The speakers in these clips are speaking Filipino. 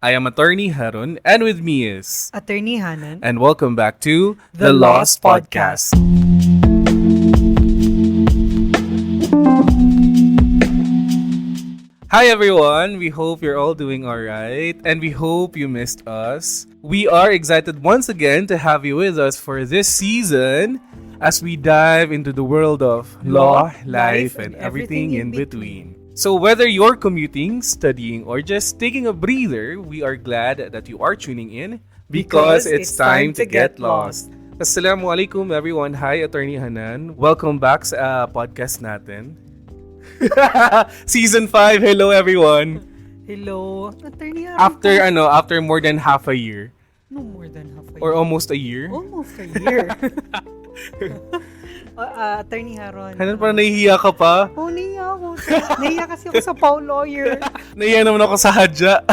I am Attorney Harun, and with me is... Attorney Hanan. And welcome back to The Lost Podcast. Hi everyone, we hope you're all doing alright, and we hope you missed us. We are excited once again to have you with us for this season as we dive into the world of law, life, and everything in between. So whether you're commuting, studying, or just taking a breather, we are glad that you are tuning in because it's time to get lost. Assalamualaikum everyone. Hi, Attorney Hanan. Welcome back sa podcast natin. Season 5. Hello everyone. Hello. Attorney Hanan. After more than half a year. No, more than half a year. Or almost a year. Almost a year. Attorney Haron. Hanan, parang nahihiya ka pa. Nahihiya ako. Nahihiya kasi ako sa Paul Lawyer. Nahihiya naman ako sa hadya.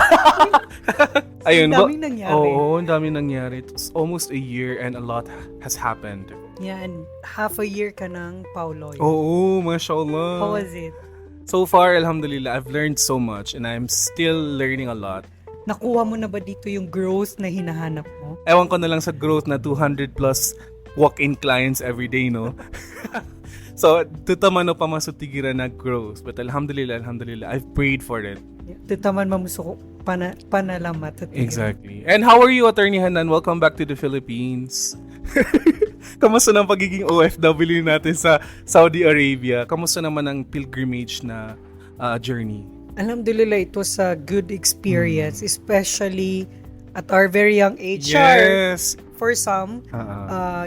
Ayun. Ang daming nangyari. Oo, ang daming nangyari. It's almost a year and a lot has happened. Yeah, and half a year ka ng Paul Lawyer. Oo, mashallah. How was it? So far, alhamdulillah, I've learned so much and I'm still learning a lot. Nakuha mo na ba dito yung growth na hinahanap mo? Ewan ko na lang sa growth na 200 plus walk-in clients every day, no? So, tutamano pa masutigiran na growth. But alhamdulillah, I've prayed for it. Tutaman mamuso ko panalamat. Exactly. And how are you, Attorney Hanan? Welcome back to the Philippines. Kamusta ng pagiging OFW natin sa Saudi Arabia? Kamusta naman ang pilgrimage na journey? Alhamdulillah, it was a good experience, especially at our very young age. Yes. For some,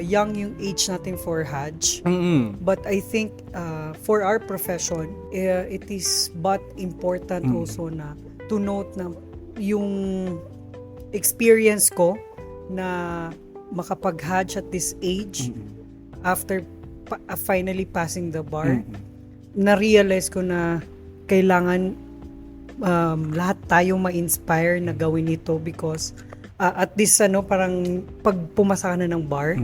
young yung age natin for Hajj. Mm-hmm. But I think for our profession, it is but important also na to note na yung experience ko na makapag-Hajj at this age, after finally passing the bar, na-realize ko na kailangan lahat tayo ma-inspire na gawin ito because at this parang pag pumasa ka na ng bar,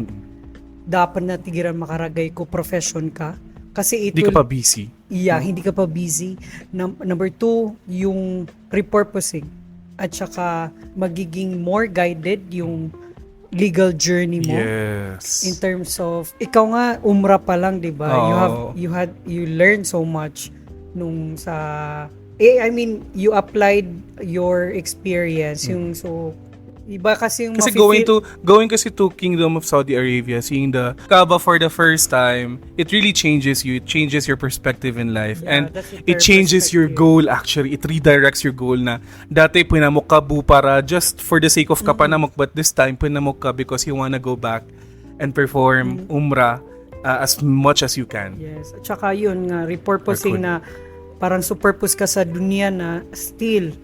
dapat na tigiran makaragay ko profession ka kasi ito Hindi ka pa busy. Yeah, hindi ka pa busy. Number 2, yung repurposing at saka magiging more guided yung legal journey mo. Yes. In terms of ikaw nga umrah pa lang, 'di ba? You learn so much nung sa you applied your experience yung so iba kasi yung kasi going kasi to Kingdom of Saudi Arabia, seeing the Kaaba for the first time, it really changes you. It changes your perspective in life, and it changes your goal. Actually, it redirects your goal na dati pinamok ka para just for the sake of kapanamok, but this time pinamok ka because you wanna go back and perform umrah as much as you can. Yes, at saka yun nga repurposing na parang purpose ka sa dunya na still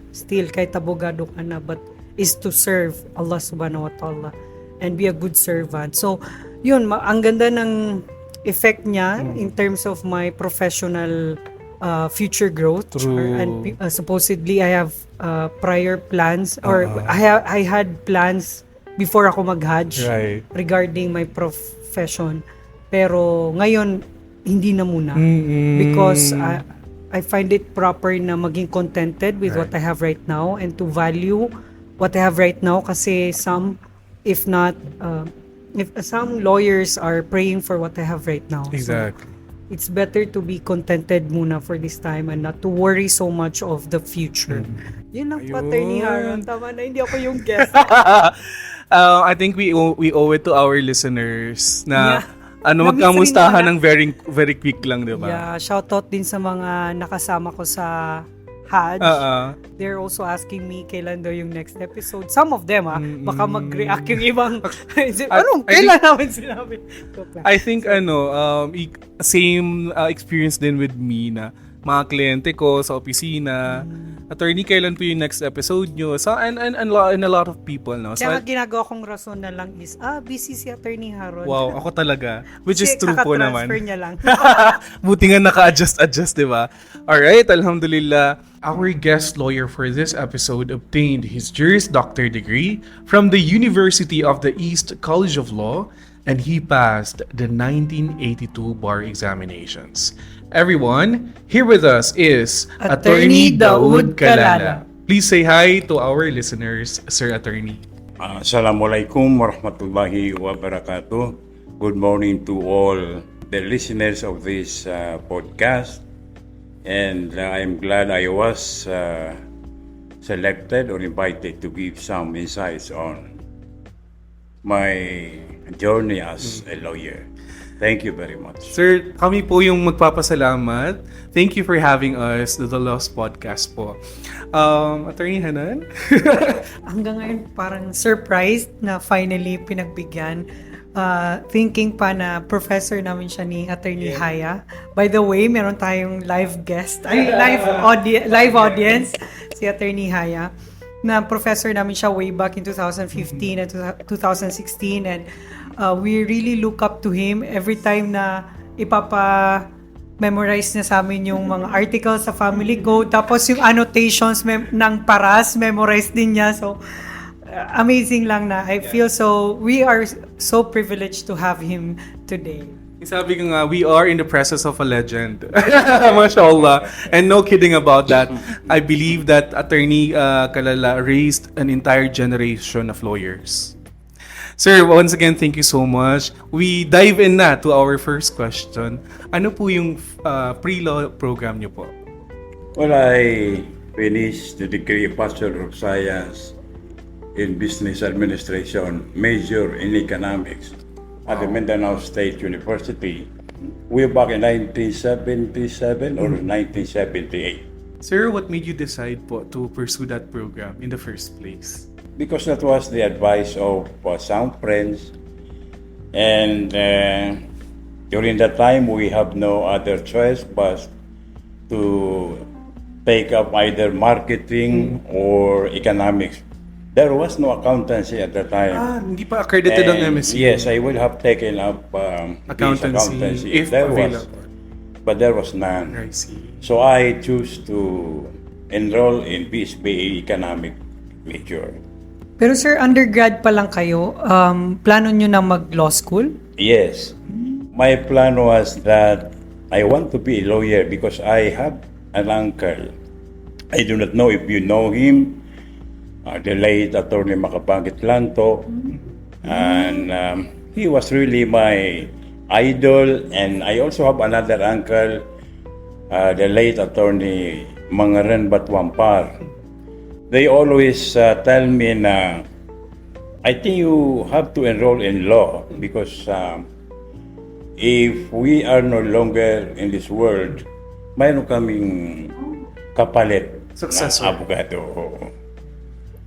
kahit abogado ka na, but is to serve Allah subhanahu wa ta'ala and be a good servant. So, yun, ang ganda ng effect niya in terms of my professional future growth. True. And supposedly, I have prior plans or I had plans before ako mag-Hajj regarding my profession. Pero ngayon, hindi na muna. Because I find it proper na maging contented with what I have right now and to value what I have right now kasi if some lawyers are praying for what I have right now. Exactly. So, it's better to be contented muna for this time and not to worry so much of the future. Yun ang Attorney Haron. Tama na, hindi ako yung guest. I think we owe it to our listeners na magkamustahan ng very very quick lang, di ba? Yeah, shoutout din sa mga nakasama ko sa Hajj. They're also asking me kailan daw yung next episode. Some of them baka mag-react yung ibang kailan namin sinabi? I think same experience din with me na mga kliyente ko sa opisina. Attorney, kailan po yung next episode nyo? So, and a lot of people, no? Kaya ginagawa kong rason na lang is, busy si Attorney Haron. Wow, ako talaga. Which is true po naman. Kaka-transfer niya lang. Buti nga naka-adjust, di ba? Alright, alhamdulillah. Our guest lawyer for this episode obtained his Juris Doctor degree from the University of the East College of Law, and he passed the 1982 bar examinations. Everyone, here with us is Attorney Daud Kalala. Please say hi to our listeners, Sir Attorney. Assalamualaikum warahmatullahi wabarakatuh. Good morning to all the listeners of this podcast. And I'm glad I was selected or invited to give some insights on my journey as a lawyer. Thank you very much. Sir, kami po yung magpapasalamat. Thank you for having us to the Lost Podcast po. Attorney Hanan? Hanggang ngayon parang surprised na finally pinagbigyan. Thinking pa na professor namin siya ni Attorney Haya. By the way, meron tayong live guest, live audience, si Attorney Haya, na professor namin siya way back in 2015 and 2016, and we really look up to him every time na memorize niya sa amin yung mga articles sa Family Code, tapos yung annotations ng paras, memorize din niya. So, amazing lang na. We are so privileged to have him today. Sabi ko nga, we are in the presence of a legend. Mashallah. And no kidding about that. I believe that Attorney Kalala raised an entire generation of lawyers. Sir, once again, thank you so much. We dive in na to our first question. Ano po yung pre-law program niyo po? Well, I finished the degree of Bachelor of Science in Business Administration, major in economics at the Mindanao State University way back in 1977 or 1978. Sir, what made you decide po to pursue that program in the first place? Because that was the advice of some friends, and during that time we have no other choice but to take up either marketing or economics. There was no accountancy at the time. Hindi pa accredited ang MSc. Yes, I would have taken up accountancy if there available. But there was none. I see. So I choose to enroll in BSBA economic major. Pero sir, undergrad pa lang kayo, plano nyo na mag-law school? Yes. My plan was that I want to be a lawyer because I have an uncle. I do not know if you know him, the late Attorney Makapangit Lanto. And he was really my idol. And I also have another uncle, the late Attorney Mangaren Batwampar. They always tell me na I think you have to enroll in law because if we are no longer in this world, mayroon kaming kapalit Successor. na abogado.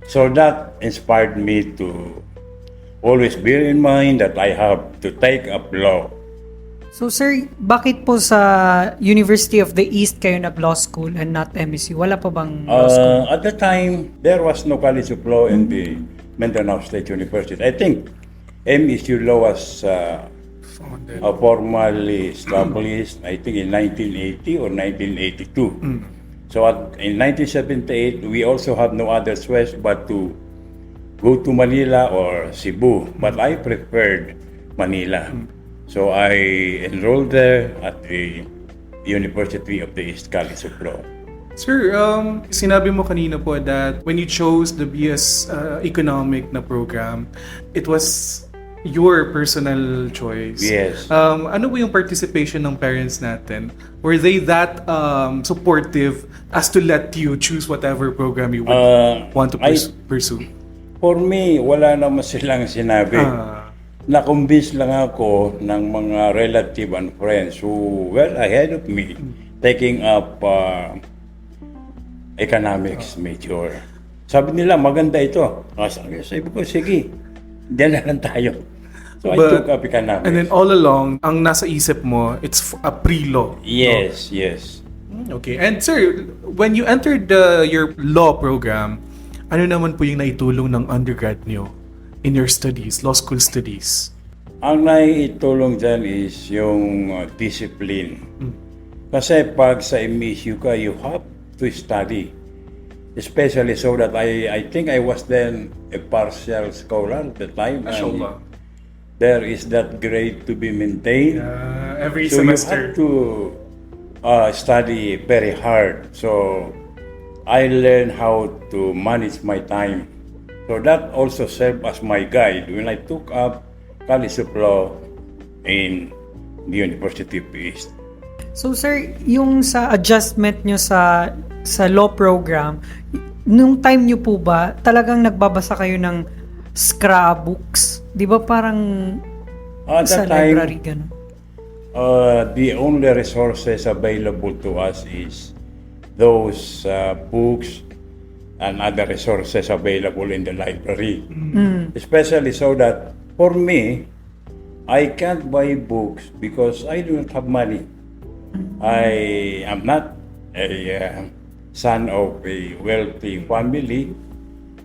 So that inspired me to always bear in mind that I have to take up law. So sir, bakit po sa University of the East kayo nag-law school and not MSU? Wala pa bang law school? At the time, there was no College of Law in the Mindanao State University. I think MSU Law was formally established, I think in 1980 or 1982. So in 1978, we also have no other choice but to go to Manila or Cebu. But I preferred Manila. So I enrolled there at the University of the East College of Law. Sir, sinabi mo kanina po that when you chose the BS economic na program, it was your personal choice. Yes. Ano po yung participation ng parents natin? Were they that supportive as to let you choose whatever program you would want to pursue? For me, wala naman silang sinabi. Na-convince lang ako ng mga relative and friends who were ahead of me taking up economics major. Sabi nila, maganda ito. Sabi ko, sige, diyan na lang tayo. So I took up economics. And then all along, ang nasa isip mo, it's a pre-law. Yes, yes. Okay. And sir, when you entered your law program, ano naman po yung naitulong ng undergrad niyo in your studies, law school studies? Ang naitulong dyan is yung discipline. Kasi pag sa MSU ka, you have to study. Especially so that I think I was then a partial scholar at the time. Mashallah. There is that grade to be maintained. Every So semester. you have to study very hard. So I learned how to manage my time. So that also served as my guide when I took up College of Law in the University of East. So sir, yung sa adjustment nyo sa law program, nung time nyo po ba, talagang nagbabasa kayo ng scrapbooks? Di ba parang At sa that time, library gano'n? the only resources available to us is those books and other resources available in the library. Especially so that for me, I can't buy books because I do not have money. I am not a son of a wealthy family,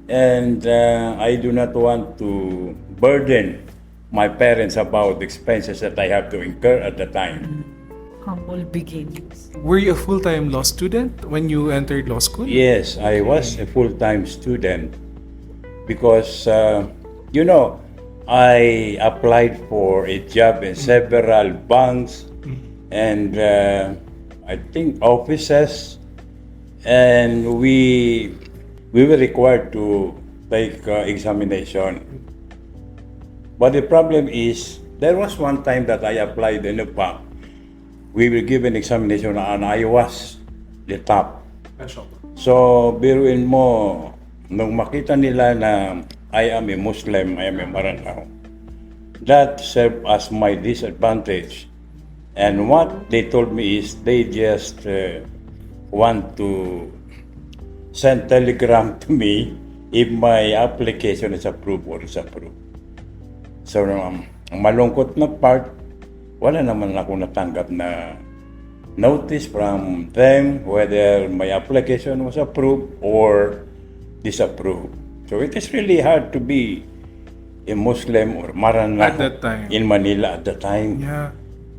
and I do not want to burden my parents about the expenses that I have to incur at the time. Humble beginnings. Were you a full-time law student when you entered law school? Yes, I was a full-time student because, I applied for a job in several banks and I think offices, and we were required to take examination. But the problem is, there was one time that I applied in a bank. We were given examination and I was the top. So, biruin mo, nung makita nila na I am a Muslim, I am a Maranao, that served as my disadvantage. And what they told me is they just want to send telegram to me if my application is approved or disapproved. So, ang malungkot na part, wala naman ako natanggap na notice from them whether my application was approved or disapproved. So it is really hard to be a Muslim or Maranao At that time. in Manila at the time. Yeah.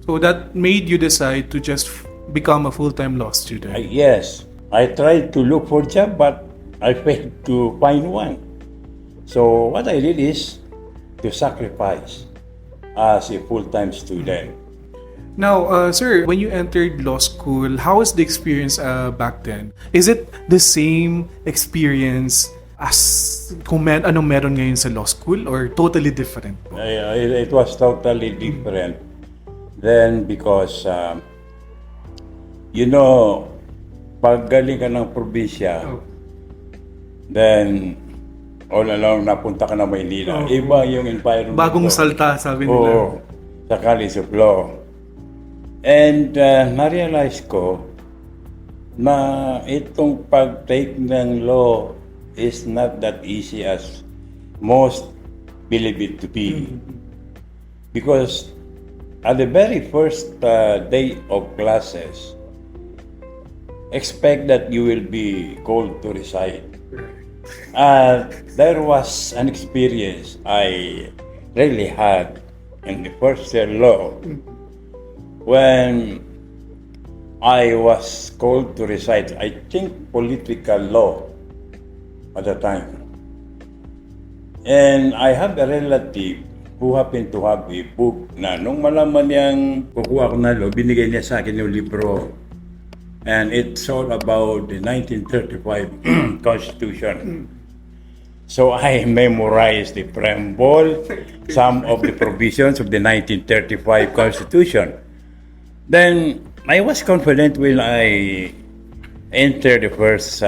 So that made you decide to just become a full-time law student. Yes, I tried to look for a job, but I failed to find one. So what I did is to sacrifice as a full-time student. Now, sir, when you entered law school, how was the experience back then? Is it the same experience as kung anong meron ngayon sa law school or totally different? It was totally different then because, pag galing ka ng probinsya, then all along napunta ka na Maynila. Iba yung environment. Bagong salta, sabi nila. Oo, sa College of Law. And na-realize ko na itong pag-take ng law is not that easy as most believe it to be. Because at the very first day of classes, expect that you will be called to recite. There was an experience I really had in the first year law when I was called to recite, I think, political law at the time. And I have a relative who happened to have a book na nung malaman niyang kukuha ko na law, binigay niya sa akin yung libro. And it's all about the 1935 Constitution. So I memorized the preamble, some of the provisions of the 1935 Constitution. Then I was confident when I entered the first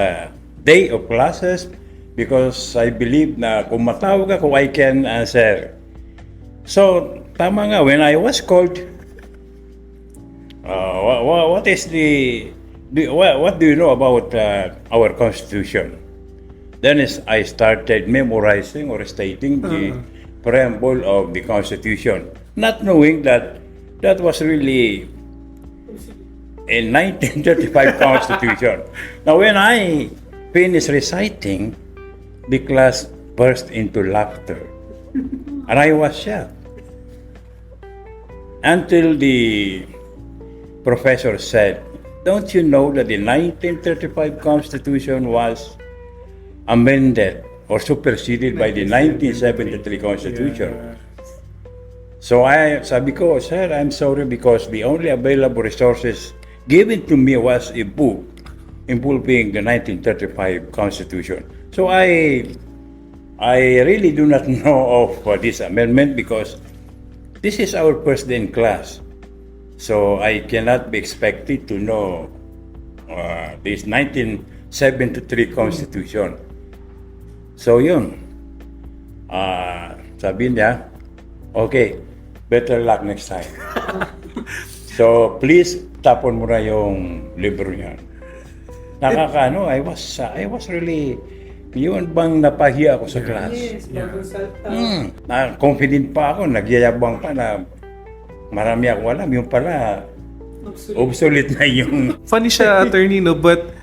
day of classes because I believe na kung matawag ako, I can answer. So, tama nga, when I was called, what do you know about our Constitution? Then I started memorizing or stating the preamble of the Constitution, not knowing that that was really a 1935 Constitution. Now, when I finished reciting, the class burst into laughter, and I was shocked. Until the professor said, "Don't you know that the 1935 Constitution was amended or superseded by the 1973 Constitution?" So sabi ko, "Sir, I'm sorry because the only available resources given to me was a book involving the 1935 Constitution. So I really do not know of this amendment because this is our first day in class. So I cannot be expected to know this 1973 Constitution. So yun, sabi niya, okay, better luck next time. So please tapon mo na yung libro niya. Nakakaano, I was really, yun bang napahiya ako sa class. Confident pa ako, nagyayabang pa na marami ako alam. Yung pala, obsolete na yung... Funny siya, attorney, no? But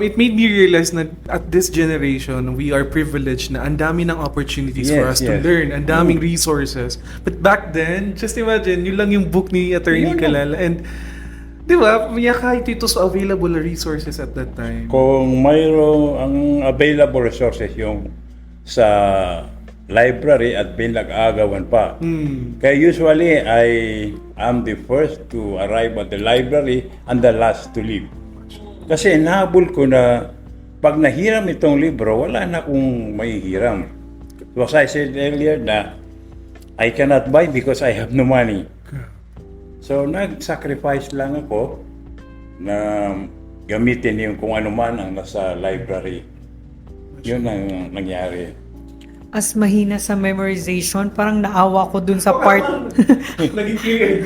it made me realize na at this generation, we are privileged na ang dami ng opportunities for us to Yes. learn. Ang daming resources. But back then, just imagine, yun lang yung book ni Attorney Yun lang. Kalala. And, di ba, kahit ito sa available resources at that time. Kung mayroong ang available resources yung sa library at pinag-agawan pa. Kaya usually, I am the first to arrive at the library and the last to leave. Kasi nahabol ko na pag nahiram itong libro, wala na akong mahihiram. So as I said earlier na I cannot buy because I have no money. So nag-sacrifice lang ako na gamitin yung kung ano man ang nasa library. Yun ang nangyari. As mahina sa memorization, parang naawa ko dun sa part. Naging clear.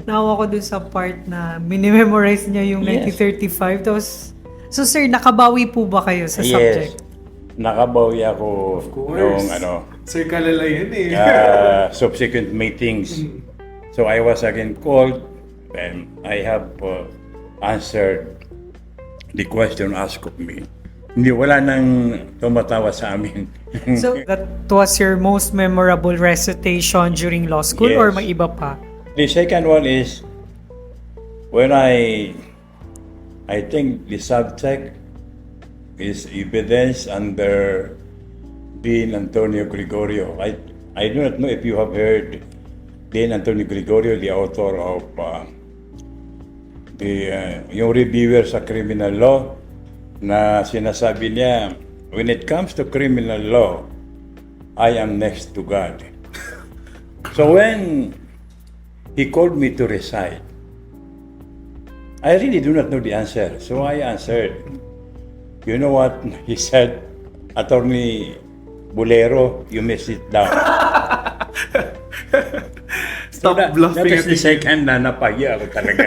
Naawa ko dun sa part na minimemorize niya yung Yes. 1935. Tapos, so sir, nakabawi po ba kayo sa subject? Nakabawi ako Of course. nung Sir Kalala yan eh. subsequent meetings. So I was again called and I have answered the question asked of me. Hindi, wala nang tumatawa sa amin. So, that was your most memorable recitation during law school Yes. or may iba pa? The second one is when I think the subject is evidence under Dean Antonio Gregorio. I do not know if you have heard Dean Antonio Gregorio, the author of yung reviewer sa criminal law, na sinasabi niya, when it comes to criminal law, I am next to God. So when he called me to recite, I really do not know the answer. So I answered. You know what he said? Attorney Bulero, you may sit down. Stop bluffing. That is the second na napahiya ako talaga.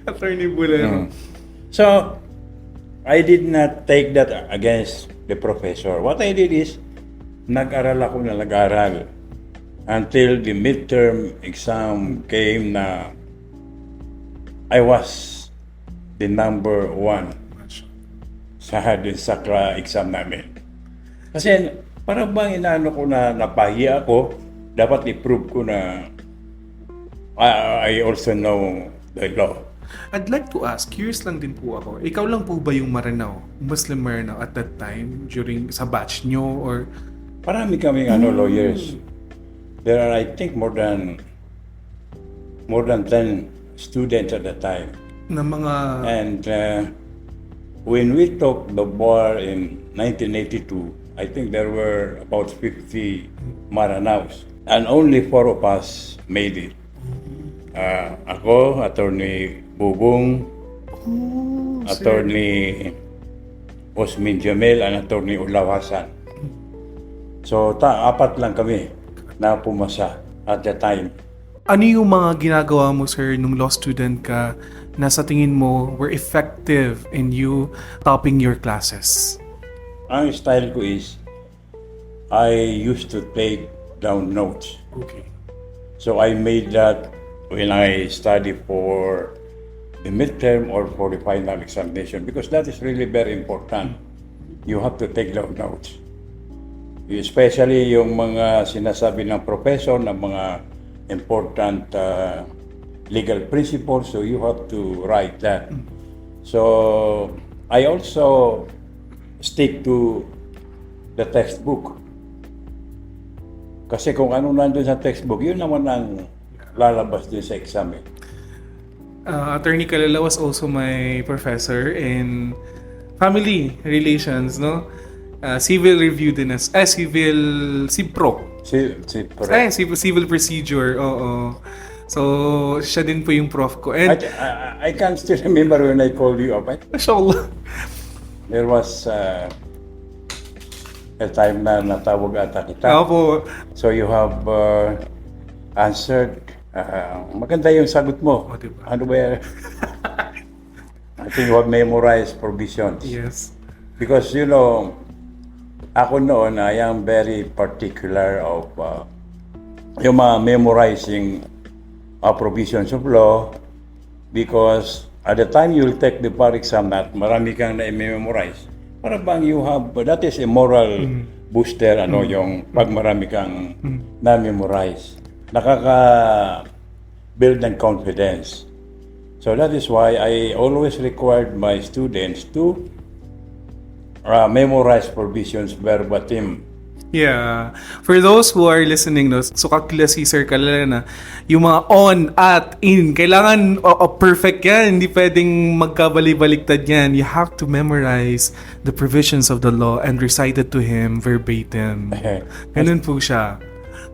Attorney Bulero. So, I did not take that against the professor. What I did is, nag-aral ako na nag-aral until the midterm exam came na I was the number 1 sa sakra exam namin. Kasi para bang inaano ko na napahiya ako, dapat i-prove ko na I also know the law. I'd like to ask, curious lang din po ako, ikaw lang po ba yung Maranao, Muslim Maranao at that time, during sa batch nyo, or... Marami kaming lawyers. There are, I think, more than 10 students at that time. na mga... And when we took the bar in 1982, I think there were about 50 Maranaos. And only 4 of us made it. Ako, Attorney Bubong, Attorney Osmin Jamel, and Attorney Ulawasan. So, 4 lang kami na pumasa at the time. Ano yung mga ginagawa mo, sir, nung law student ka na sa tingin mo were effective in you topping your classes? Ang style ko is, I used to take down notes. Okay. So I made that when I study for the midterm or for the final examination because that is really very important. You have to take down notes. Especially yung mga sinasabi ng professor ng mga important legal principles, so you have to write that. So I also stick to the textbook. Kasi kung ano nandun sa textbook, yun naman ang lalabas din sa exam. Attorney Calala was also my professor in family relations, no? Civil review din Civpro. Civil procedure, oo. So, siya din po yung prof ko. And, I can still remember when I called you up. mashallah. There was a time na natawag ata kita. Opo. So you have answered. Maganda yung sagot mo. Oh, diba? Ano ba? I think you have memorized provisions. Yes. Because ako noon, I am very particular of yung mga memorizing provisions of law, because at the time you'll take the bar exam, marami kang na-memorize. Para bang you have, that is a moral booster, yung pag marami kang na-memorize. Nakaka-build ng confidence. So that is why I always required my students to memorize provisions verbatim. Yeah. For those who are listening, no, so kakila si Sir Calala na, yung mga on, at, in, kailangan perfect yan. Hindi pwedeng magkabali-baliktad yan. You have to memorize the provisions of the law and recite it to him verbatim. Ganun po siya.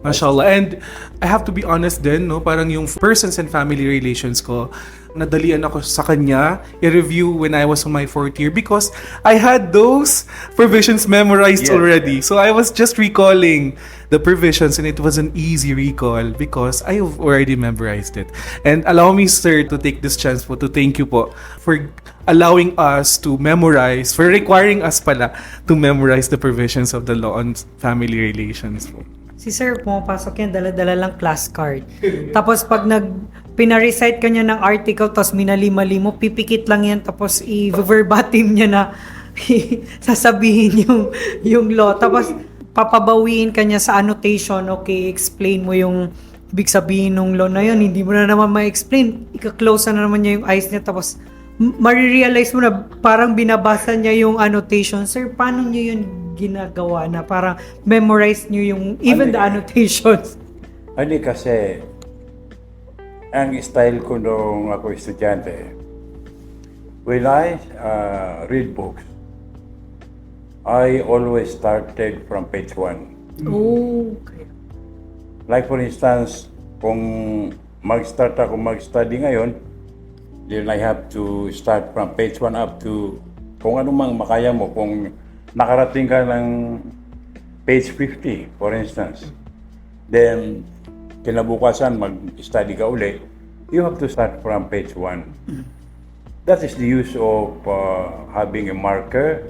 Mashallah. And I have to be honest din, no, parang yung persons and family relations ko, nadalian ako sa kanya i-review when I was on my 4th year because I had those provisions memorized already. So I was just recalling the provisions and it was an easy recall because I have already memorized it. And allow me, sir, to take this chance po to thank you po for allowing us to memorize, for requiring us pala to memorize the provisions of the law on family relations po. Si sir, pumapasok yan, dala-dala lang class card. Tapos pag pina-recite ka niya ng article, tapos minali-mali mo, pipikit lang yan, tapos i-verbatim niya na sasabihin yung law. Tapos papabawiin ka niya sa annotation, okay, explain mo yung ibig sabihin ng law na yun, hindi mo na naman ma-explain. Ika-close na naman niya yung eyes niya, tapos marirealize mo na parang binabasa niya yung annotation. Sir, paano niyo yun ginagawa na parang memorize niyo yung even the annotations? Hindi kasi ang style ko nung ako estudyante, when I read books, I always started from page 1. Oh, okay. Like for instance, kung mag-start ako mag-study ngayon, then I have to start from page 1 up to kung ano mang makaya mo. Kung nakarating ka ng page 50, for instance, then kinabukasan mag-study ka uli, you have to start from page 1. That is the use of having a marker,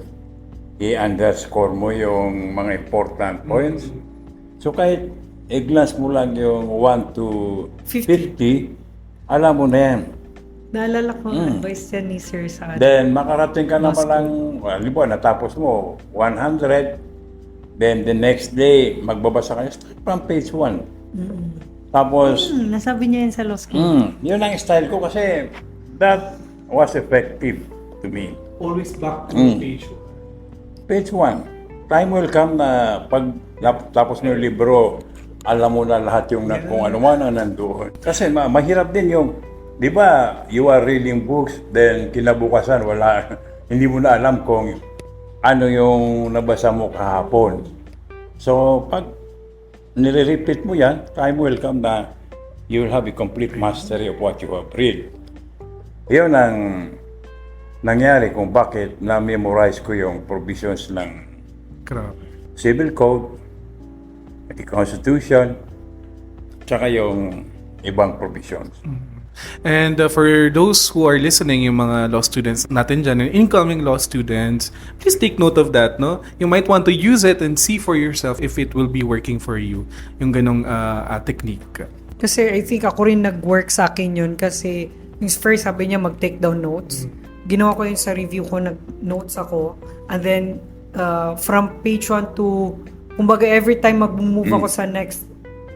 i-underscore mo yung mga important points. So kahit i-glance mo lang yung 1 to 50, alam mo na yan. Naalala ko ang advice yan ni Sir sa Then makarating ka naman lang, halimbawa natapos mo 100, then the next day magbabasa ka start from page 1. Tapos nasabi niya yan sa law school. yun ang style ko kasi that was effective to me. Always back to page 1. Page 1. Time will come na pag tapos mo yung libro, alam mo na lahat yung kung ano man ang nandoon. Kasi mahirap din yung, di ba, you are reading books, then kinabukasan, hindi mo na alam kung ano yung nabasa mo kahapon. So, pag nire-repeat mo yan, time will come na you will have a complete mastery of what you have read. Yun ang nangyari kung bakit na-memorize ko yung provisions ng Civil Code, the Constitution, tsaka yung ibang provisions. And for those who are listening, yung mga law students natin dyan, and incoming law students, please take note of that, no? You might want to use it and see for yourself if it will be working for you, yung ganong technique. Kasi I think ako rin nag-work sa akin yun kasi yung first sabi niya mag-take down notes. Ginawa ko yun sa review ko, nag-notes ako. And then from page 1 to, kumbaga every time mag-move ako sa next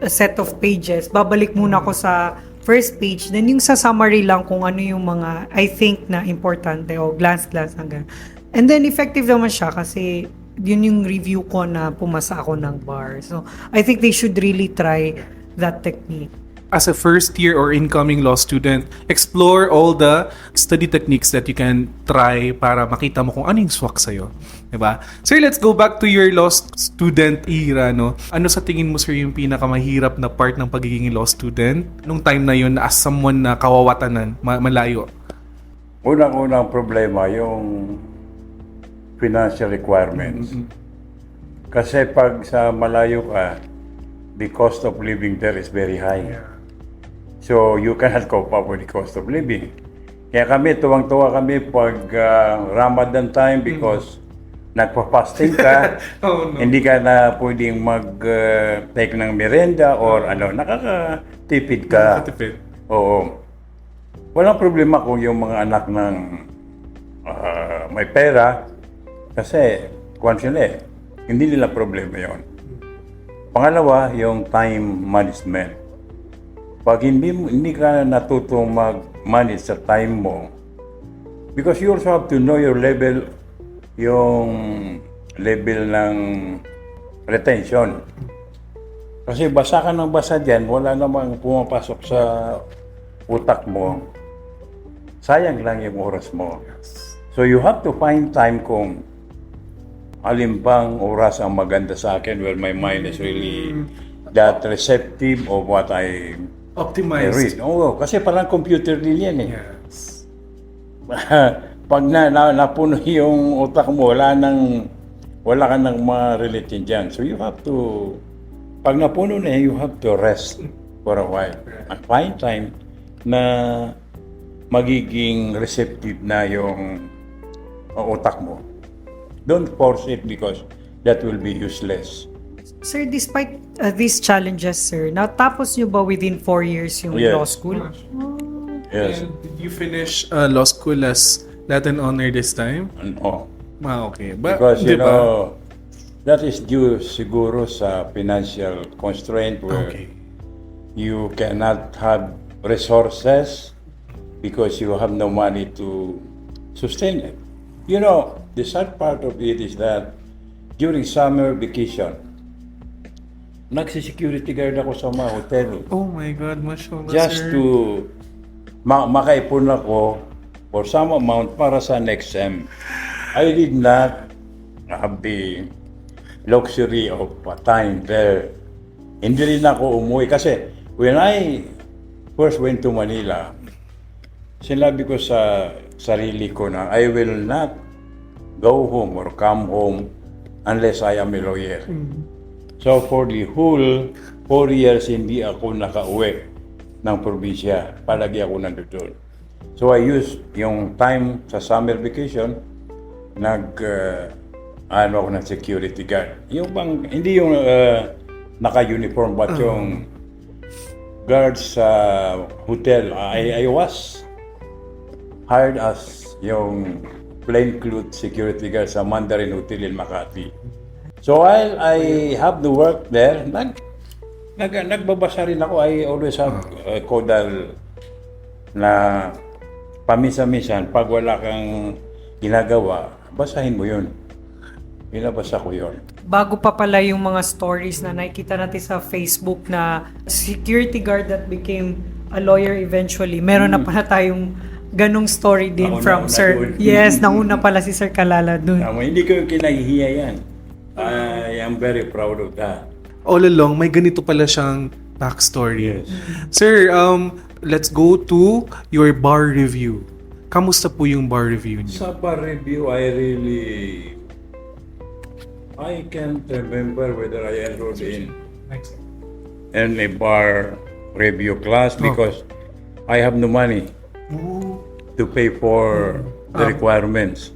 set of pages, babalik muna ako sa first page, then yung sa summary lang kung ano yung mga I think na importante o glance hanggang. And then effective naman siya kasi yun yung review ko na pumasa ako ng bar. So I think they should really try that technique. as a first year or incoming law student, explore all the study techniques that you can try para makita mo kung ano yung swak sa'yo. Diba? Sir, let's go back to your law student era, no? Ano sa tingin mo, sir, yung pinakamahirap na part ng pagiging law student nung time na yun as someone na kawawatanan, malayo? Unang-unang problema, yung financial requirements. Kasi pag sa malayo ka, the cost of living there is very high. So, you cannot cope up with the cost of living. Kaya kami, tuwang-tuwa kami pag Ramadan time because nagpa-fasting ka, Oh, no. hindi ka na pwedeng mag-take ng merenda or nakakatipid ka. Katipid. Oo. Walang problema kung yung mga anak ng may pera kasi kung sila hindi nila problema yon. Pangalawa, yung time management. Pag hindi ka natutong mag-manage sa time mo, because you also have to know your level, yung level ng retention. Kasi basa ka ng basa dyan, wala namang pumapasok sa utak mo. Sayang lang yung oras mo. So you have to find time kung alin bang oras ang maganda sa akin where my mind is really that receptive of what I Optimized. read. Oo, kasi parang computer din yan eh. Yes. Pag napuno yung utak mo, wala ka nang ma-relate dyan. So you have to, pag napuno na you have to rest for a while and find time na magiging receptive na yung utak mo. Don't force it because that will be useless. Sir, despite these challenges, sir, natapos nyo ba within 4 years yung Yes. law school? Yes. And did you finish law school as Latin honor this time? Oh. Okay. But, Because, you di ba? know, that is due siguro sa financial constraint where Okay. you cannot have resources because you have no money to sustain it. You know, the sad part of it is that during summer vacation, nagsi-security guard ako sa mga hotel. Oh my God, mashallah, Just sir. to makaipon ako for some amount para sa next sem. I did not have the luxury of time there. Hindi rin ako umuwi kasi when I first went to Manila, sinabi ko sa sarili ko na I will not go home or come home unless I am a lawyer. So for the whole 4 years, hindi ako nakauwi ng probinsya. Palagi ako nandoon. So I used yung time sa summer vacation, ako ng security guard. Yung bang, hindi yung naka-uniform, but yung guard sa hotel. I was hired as yung plainclothes security guard sa Mandarin Hotel in Makati. So while I have the work there, nagbabasa rin ako. I always have Kodal na paminsan-minsan, pag wala kang ginagawa, basahin mo yun. Binabasa ko yun. Bago pa pala yung mga stories na nakikita natin sa Facebook na security guard that became a lawyer eventually, meron na pala tayong ganong story din from Nauna Sir. doon. Yes, nauna pala si Sir Kalala dun. Hindi ko kinahihiya yan. I am very proud of that. All along, may ganito pala siyang backstory. Yes. Sir, let's go to your bar review. Kamusta po yung bar review niyo? Sa bar review, I can't remember whether I enrolled in a bar review class because I have no money to pay for the requirements.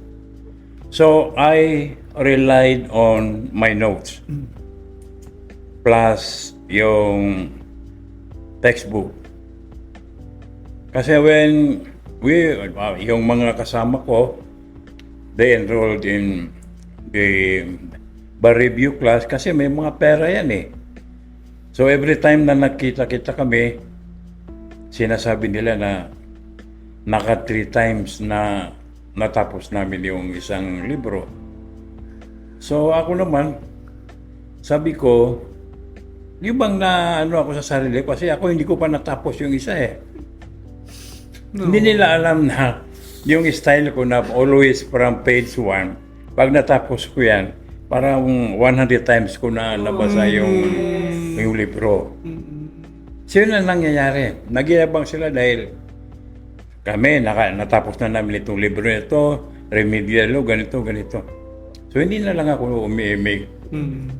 So I relied on my notes plus yung textbook. Kasi when yung mga kasama ko, they enrolled in the bar review class kasi may mga pera yan eh. So every time na nakita-kita kami, sinasabi nila na naka 3 times na natapos namin yung isang libro. So ako naman, sabi ko, Yung bang na ano ako sa sarili ko, kasi ako hindi ko pa natapos yung isa eh. Hindi nila alam na yung style ko na always from page 1, pag natapos ko yan, parang 100 times ko na nabasa yung libro. So yun ang nangyayari. Nagyayabang sila dahil kami, natapos na namin itong libro nito, remedial, ganito. So hindi na lang ako umiimig.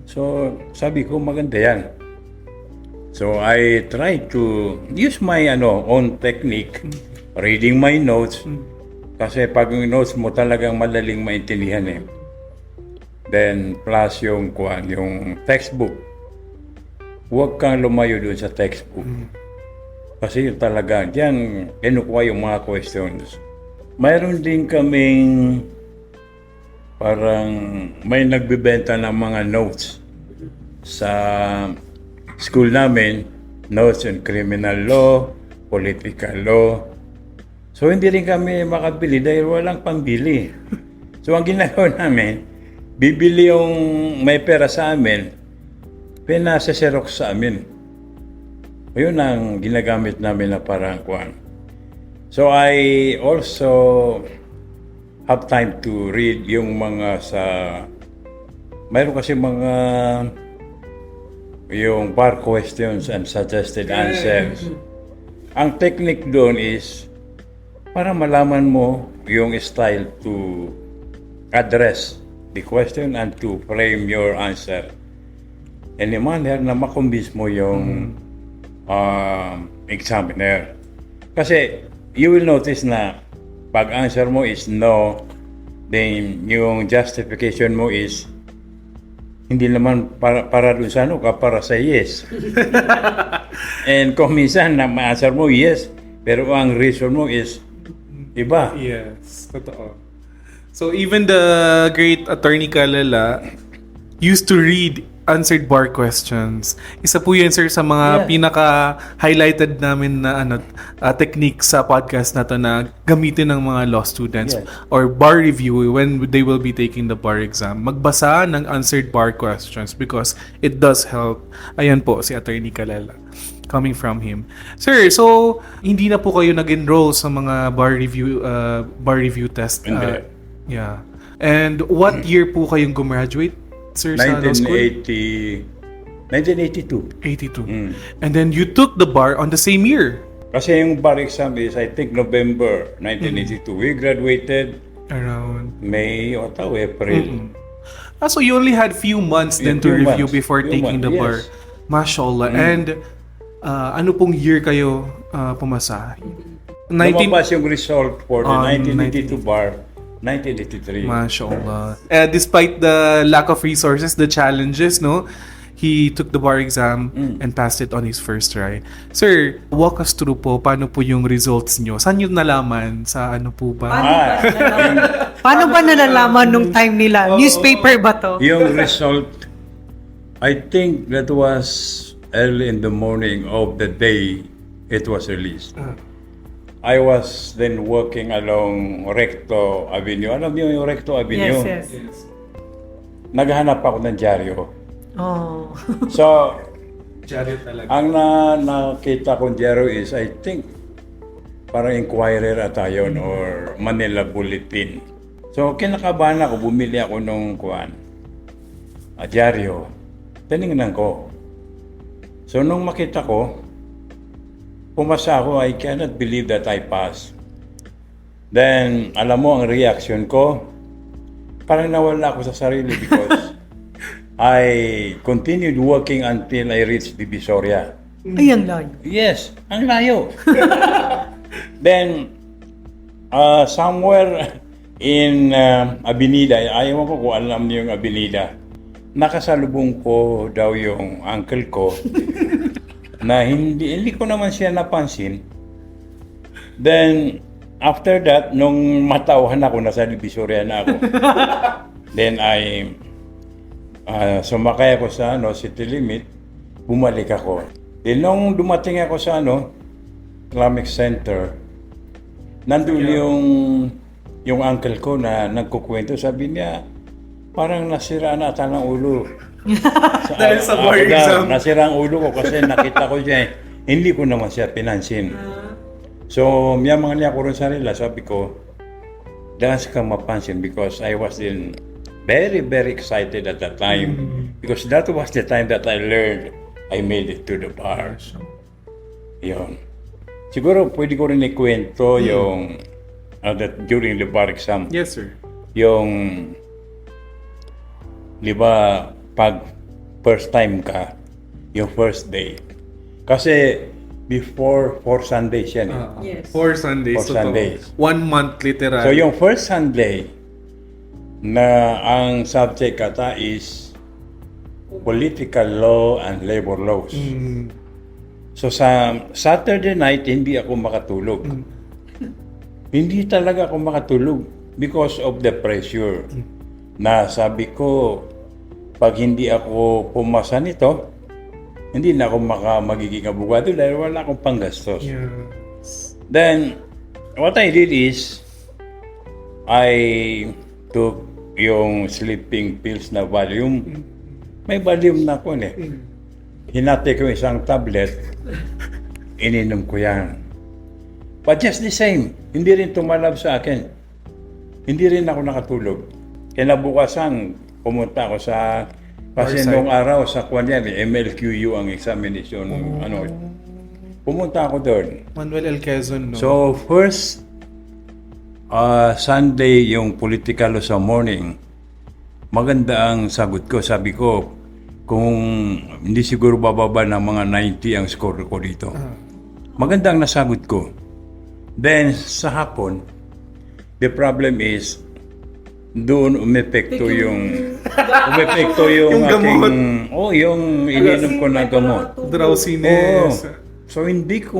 So sabi ko, maganda yan. So I try to use my own technique, reading my notes. Kasi pag yung notes mo talagang madaling maintindihan eh. Then plus yung textbook. Huwag kang lumayo dun sa textbook. Kasi yun talaga, diyan kinukuha yung mga questions. Mayroon din kaming parang may nagbebenta ng mga notes sa school namin, notes on criminal law, political law. So hindi rin kami makabili dahil walang pambili. So ang ginagawa namin, bibili yung may pera sa amin, pinasa-xerox sa amin. Yun ang ginagamit namin na parang kuwan. So I also have time to read yung mga mayroon kasi mga yung bar questions and suggested answers. Ang technique doon is para malaman mo yung style to address the question and to frame your answer in a manner na makumbis mo yung examiner. Kasi you will notice na pag answer mo is no, then yung justification mo is hindi naman para dun sa para sa yes. And kung minsan na ma-answer mo yes, pero ang reason mo is iba. Yes, totoo. So even the great Attorney Kalala used to read answered bar questions. Isa po yun, sir, sa mga pinaka-highlighted namin na technique sa podcast na to na gamitin ng mga law students or bar review when they will be taking the bar exam. Magbasa ng answered bar questions because it does help. Ayan po, si Attorney Kalala. Coming from him. Sir, so hindi na po kayo nag-enroll sa mga bar review test? Yeah. And what year po kayong gumraduate? Sir, 1982. 82. And then you took the bar on the same year. Kasi yung bar exam is, I think, November 1982. We graduated around May o April. So you only had few months then to review before taking the bar. Mashallah. And ano pong year kayo pumasa? Lumabas yung result for the 1982 bar. 1983. Mashallah. Despite the lack of resources, the challenges, no? He took the bar exam and passed it on his first try. Sir, walk us through po, paano po yung results nyo? Saan nyo nalaman? Sa ano po ba? Paano ba nalalaman nung time nila? Newspaper ba to? Yung result, I think that was early in the morning of the day it was released. I was then working along Recto Avenue. Alam niyo yung Recto Avenue? Yes. Naghahanap ako ng dyaryo. Oh. So, Dyaryo talaga. ang nakita kong dyaryo is, I think, parang Inquirer ata yun or Manila Bulletin. So, kinakabahan ako, bumili ako nung dyaryo. Tinignan ko. So, nung makita ko, pumasa ako, I cannot believe that I passed. Then, alam mo, ang reaction ko, parang nawala ako sa sarili because I continued working until I reached Divisoria. Ay, ang layo. Yes, ang layo. Then, somewhere in Avenida, ayaw ko kung alam niyo yung Avenida, nakasalubong ko daw yung uncle ko na hindi ko naman siya napansin. Then, after that, nung matauhan ako, nasa Divisoria na ako. Then, sumakay ako sa city limit, bumalik ako. Then, nung dumating ako sa Islamic Center, nandun yung uncle ko na nagkukwento, sabi niya, parang nasira na ata ng ulo Dahil sa bar ako daw, exam. nasira ang ulo ko kasi nakita ko siya, hindi ko naman siya pinansin. So, miyamang niya ko rin sarila, sabi ko, dalas ka mapansin because I was in very, very excited at that time. Because that was the time that I learned I made it to the bar. Yun. Siguro pwede ko rin ikwento yung that during the bar exam. Yes, sir. Yung, di ba, pag first time ka, yung first day. Kasi before 4 Sundays yan. Yes. 4 Sundays. 4 totoo. Sundays. 1 month literal. So yung first Sunday na ang subject kata is political law and labor laws. So sa Saturday night, hindi ako makatulog. Hindi talaga ako makatulog because of the pressure. Na sabi ko, pag hindi ako pumasa nito, hindi na ako magiging abogado dahil wala akong panggastos. Yes. Then, what I did is, I took yung sleeping pills na Valium. May Valium na ako eh. Hinati ko isang tablet, ininom ko yan. But just the same, hindi rin tumalab sa akin. Hindi rin ako nakatulog. Kinabukasan, pumunta ako sa, kasi Orsay. nung araw sa kwan yan, MLQU ang examination. Pumunta ako doon. Manuel L. Quezon, no? So, first Sunday, yung political law sa morning, maganda ang sagot ko. Sabi ko, kung hindi siguro bababa ng mga 90 ang score ko dito. Maganda ang nasagot ko. Then, sa hapon, the problem is, doon umepekto yung Yung aking, gamot. yung ininom ko na gamot. Drowsiness. So hindi ko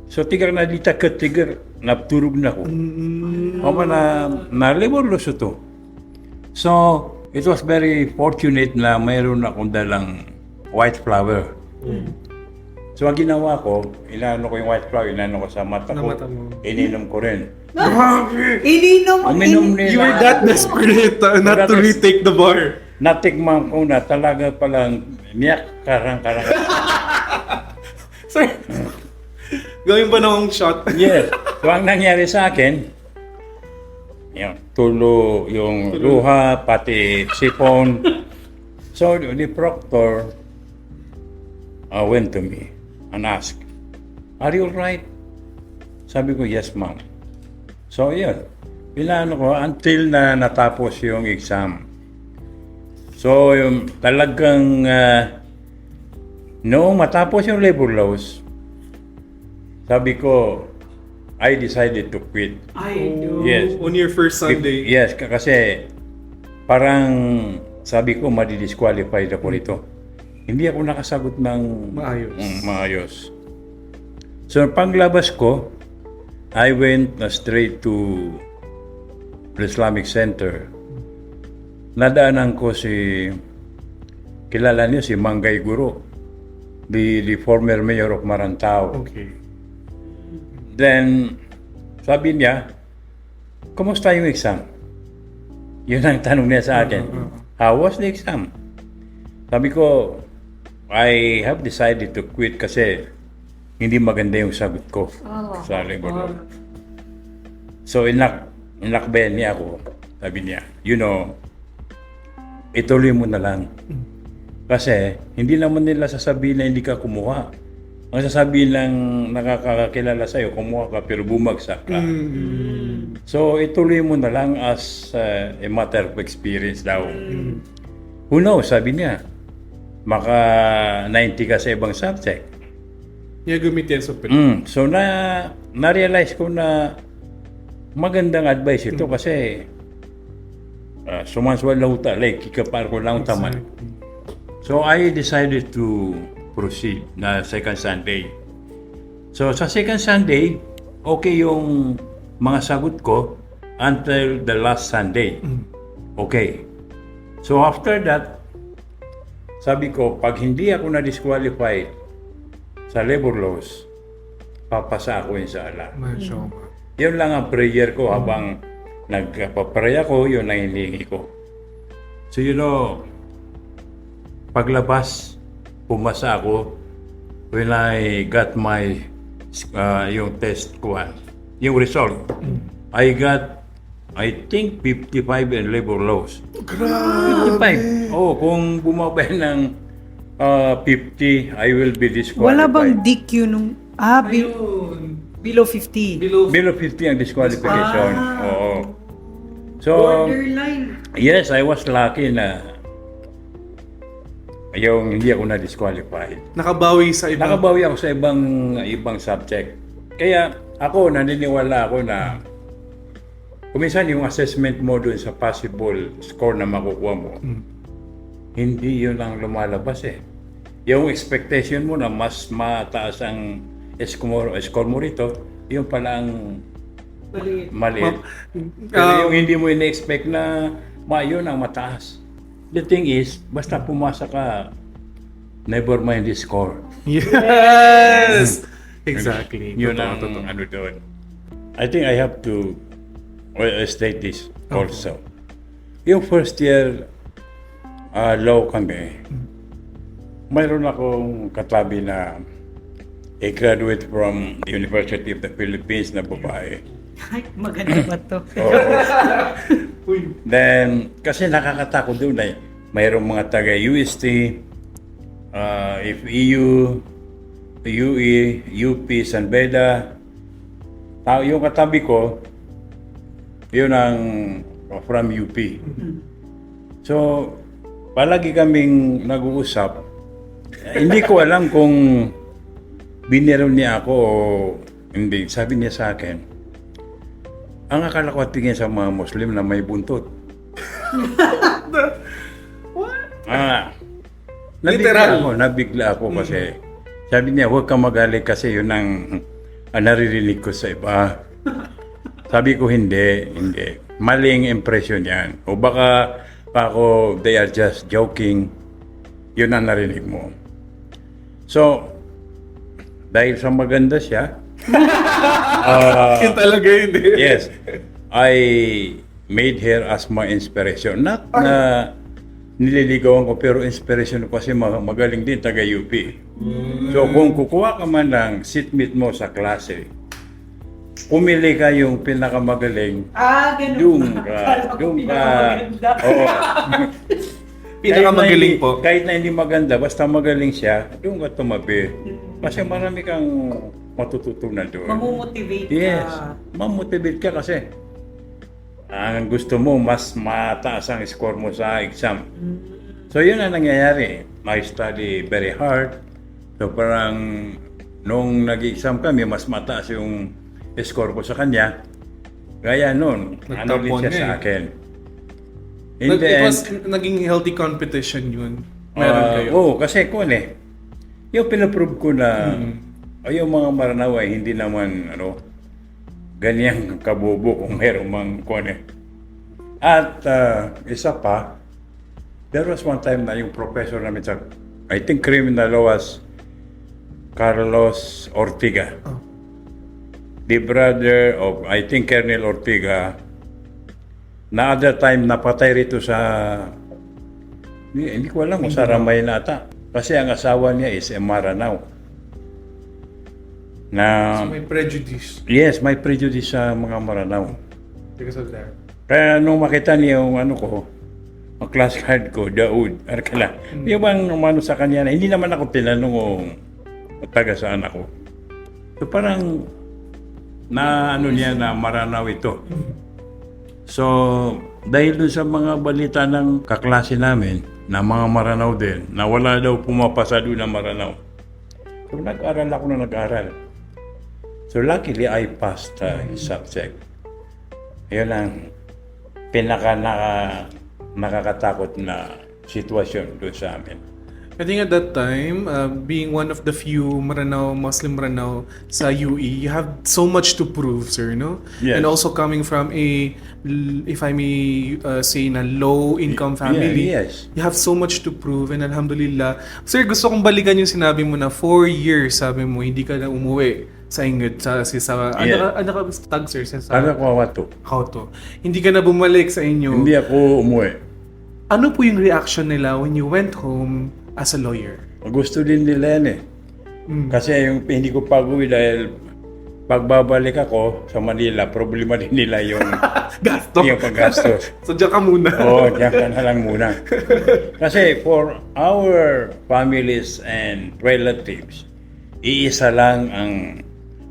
So tigar na dita ka tigar, napturog na ko. Na labor loss ito. So, it was very fortunate na mayroon akong dalang white flower. So, ang ginawa ko, inano ko yung white flower, inano ko sa mata ko, mata mo. ininom ko rin. Ininom. Uminom You were nila. that desperate not to retake the bar. Natikman ko na talaga palang niyak karang-karang. Sir, gawin ba ng shot? Yes. So, ang nangyari sa akin, yung tulo, yung luha, pati sipon. So, the proctor went to me and asked, "Are you alright?" Sabi ko, "Yes, ma'am." So, yun. Pinano ko until na natapos yung exam. So, yung talagang noong matapos yung labor laws, sabi ko, I decided to quit. Yes. On your first Sunday. Yes, kasi parang sabi ko madi-disqualified ako rito. Hindi ako nakasagot ng Maayos. maayos. So paglabas ko, I went straight to the Islamic Center. Nadaanan ko kilala niyo si Mangay Guro, the former mayor of Marantao. Okay. Then, sabi niya, kumusta yung exam? Yun ang tanong niya sa akin. How was the exam? Sabi ko, I have decided to quit kasi hindi maganda yung sagot ko sa labor law. So, inakbayan niya ako. Sabi niya, ituloy mo na lang. Kasi, hindi naman nila sasabihin na hindi ka kumuha. Ang sasabihin lang nakakakilala sa'yo, kumuha ka pero bumagsak ka. So, ituloy mo na lang as a matter of experience daw. Who knows, sabi niya. Maka 90 ka sa ibang subject. Niya gamitin sa So, na-realize ko na magandang advice ito kasi sumanswal lang talay, kikapar ko lang taman. So, I decided to proceed na second Sunday. So, sa second Sunday, okay yung mga sagot ko until the last Sunday. Okay. So, after that, sabi ko, pag hindi ako na-disqualified sa labor laws, papasa ako yun sa ala. Yun lang ang prayer ko habang nagpapray ako, yun ang hinihingi ko. So, paglabas, pumasa ako when I got my yung test ko, yung result. I got, I think, 55 in labor laws. Grabe. 55. Oh, kung bumaba ng 50, I will be disqualified. Wala bang DQ nung... Ayun. below 50? Below 50 ang disqualification. Oo. So, Borderline. yes, I was lucky na yung hindi ako na-disqualified. Nakabawi sa iba. Nakabawi ako sa ibang subject. Kaya ako, naniniwala ako na kuminsan yung assessment mo dun sa possible score na makukuha mo, hindi yun ang lumalabas eh. Yung expectation mo na mas mataas ang score mo rito, yun pala ang maliit. Pero yung hindi mo ina-expect na yun ang mataas. The thing is, basta pumasa ka, never mind the score. Yes! Exactly. Yun ang Totoo. ano doon. I think I have to state this also. Yung first year law kami, mayroon akong katabi na a graduate from the University of the Philippines na babae. Ay, maganda ba to? Then, kasi nakakatakot doon na mayroong mga taga-UST, if EU, UE, UP, San Beda. Yung katabi ko, yun ang from UP. So, palagi kaming nag-uusap. Hindi ko alam kung biniro niya ako o hindi. Sabi niya sa akin, ang akala ko at tingin sa mga Muslim na may buntot. Nabigla ako kasi sabi niya, huwag kang magalit kasi yun ang naririnig ko sa iba. Sabi ko, hindi. Maling impression yan. O baka ako, they are just joking. Yun ang narinig mo. So, dahil sa maganda siya, Yun talaga yun eh. yes, I made her as my inspiration. Not na nililigawan ko, pero inspiration ko kasi magaling din taga-UP. So, kung kukuha ka man ng seatmate mo sa klase, pumili ka yung pinakamagaling. Ganun. Doon ka. Oo. Pinakamagaling po. Kahit na hindi maganda, basta magaling siya, doon ka tumabi. Kasi marami kang matututunan doon. Mamomotivate Yes, ka. mamotivate ka kasi ang gusto mo, mas mataas ang score mo sa exam. So yun ang nangyayari. I study very hard. So parang nung nag-exam kami, mas mataas yung score ko sa kanya. Kaya nun, ano Nagtapon rin siya niya sa eh. akin. In the It end, was naging healthy competition yun. Meron kayo. Oo, kasi kung yung pinaprove ko na yung mga Maranao ay hindi naman ganyang kabobo kung meron mang At isa pa, there was one time na yung professor namin sa, I think criminal law was Carlos Ortiga. The brother of, I think, Colonel Ortiga, na other time napatay rito sa, hindi ko alam kung sa Ramay na ata. Kasi ang asawa niya is Maranao. Na, So may prejudice yes, may prejudice sa mga Maranao. because of that. Kaya nung makita niya yung ang class card ko, Daud, Arkala, yung bang umano sa kanya na, hindi naman ako tinanong kung taga saan ako. So parang, na niya na Maranao ito. So, dahil dun sa mga balita ng kaklase namin, na mga Maranao din, na wala daw pumapasa doon na Maranao. So, nag-aral ako na nag-aral. So, luckily, I passed his subject. Yun ang nakakatakot na sitwasyon doon sa amin. I think at that time, being one of the few Muslim Maranao sa UE, you have so much to prove, sir, no? Yes. And also coming from a, if I may say, na low-income family, yes. you have so much to prove. And alhamdulillah. Sir, gusto kong balikan yung sinabi mo na 4 years, sabi mo, hindi ka na umuwi sa Ingrid, sa Yeah. ano ka tag, sir? Sa Para ko to. Kauto. Hindi ka na bumalik sa inyo. Hindi ako umuwi. Ano po yung reaction nila when you went home as a lawyer? Gusto din nila yan eh. Kasi yung hindi ko pag-uwi dahil pagbabalik ako sa Manila, problema din nila yung Gasto. yung paggastos. So, diyan ka muna. Oo, diyan ka na lang muna. Kasi for our families and relatives, iisa lang ang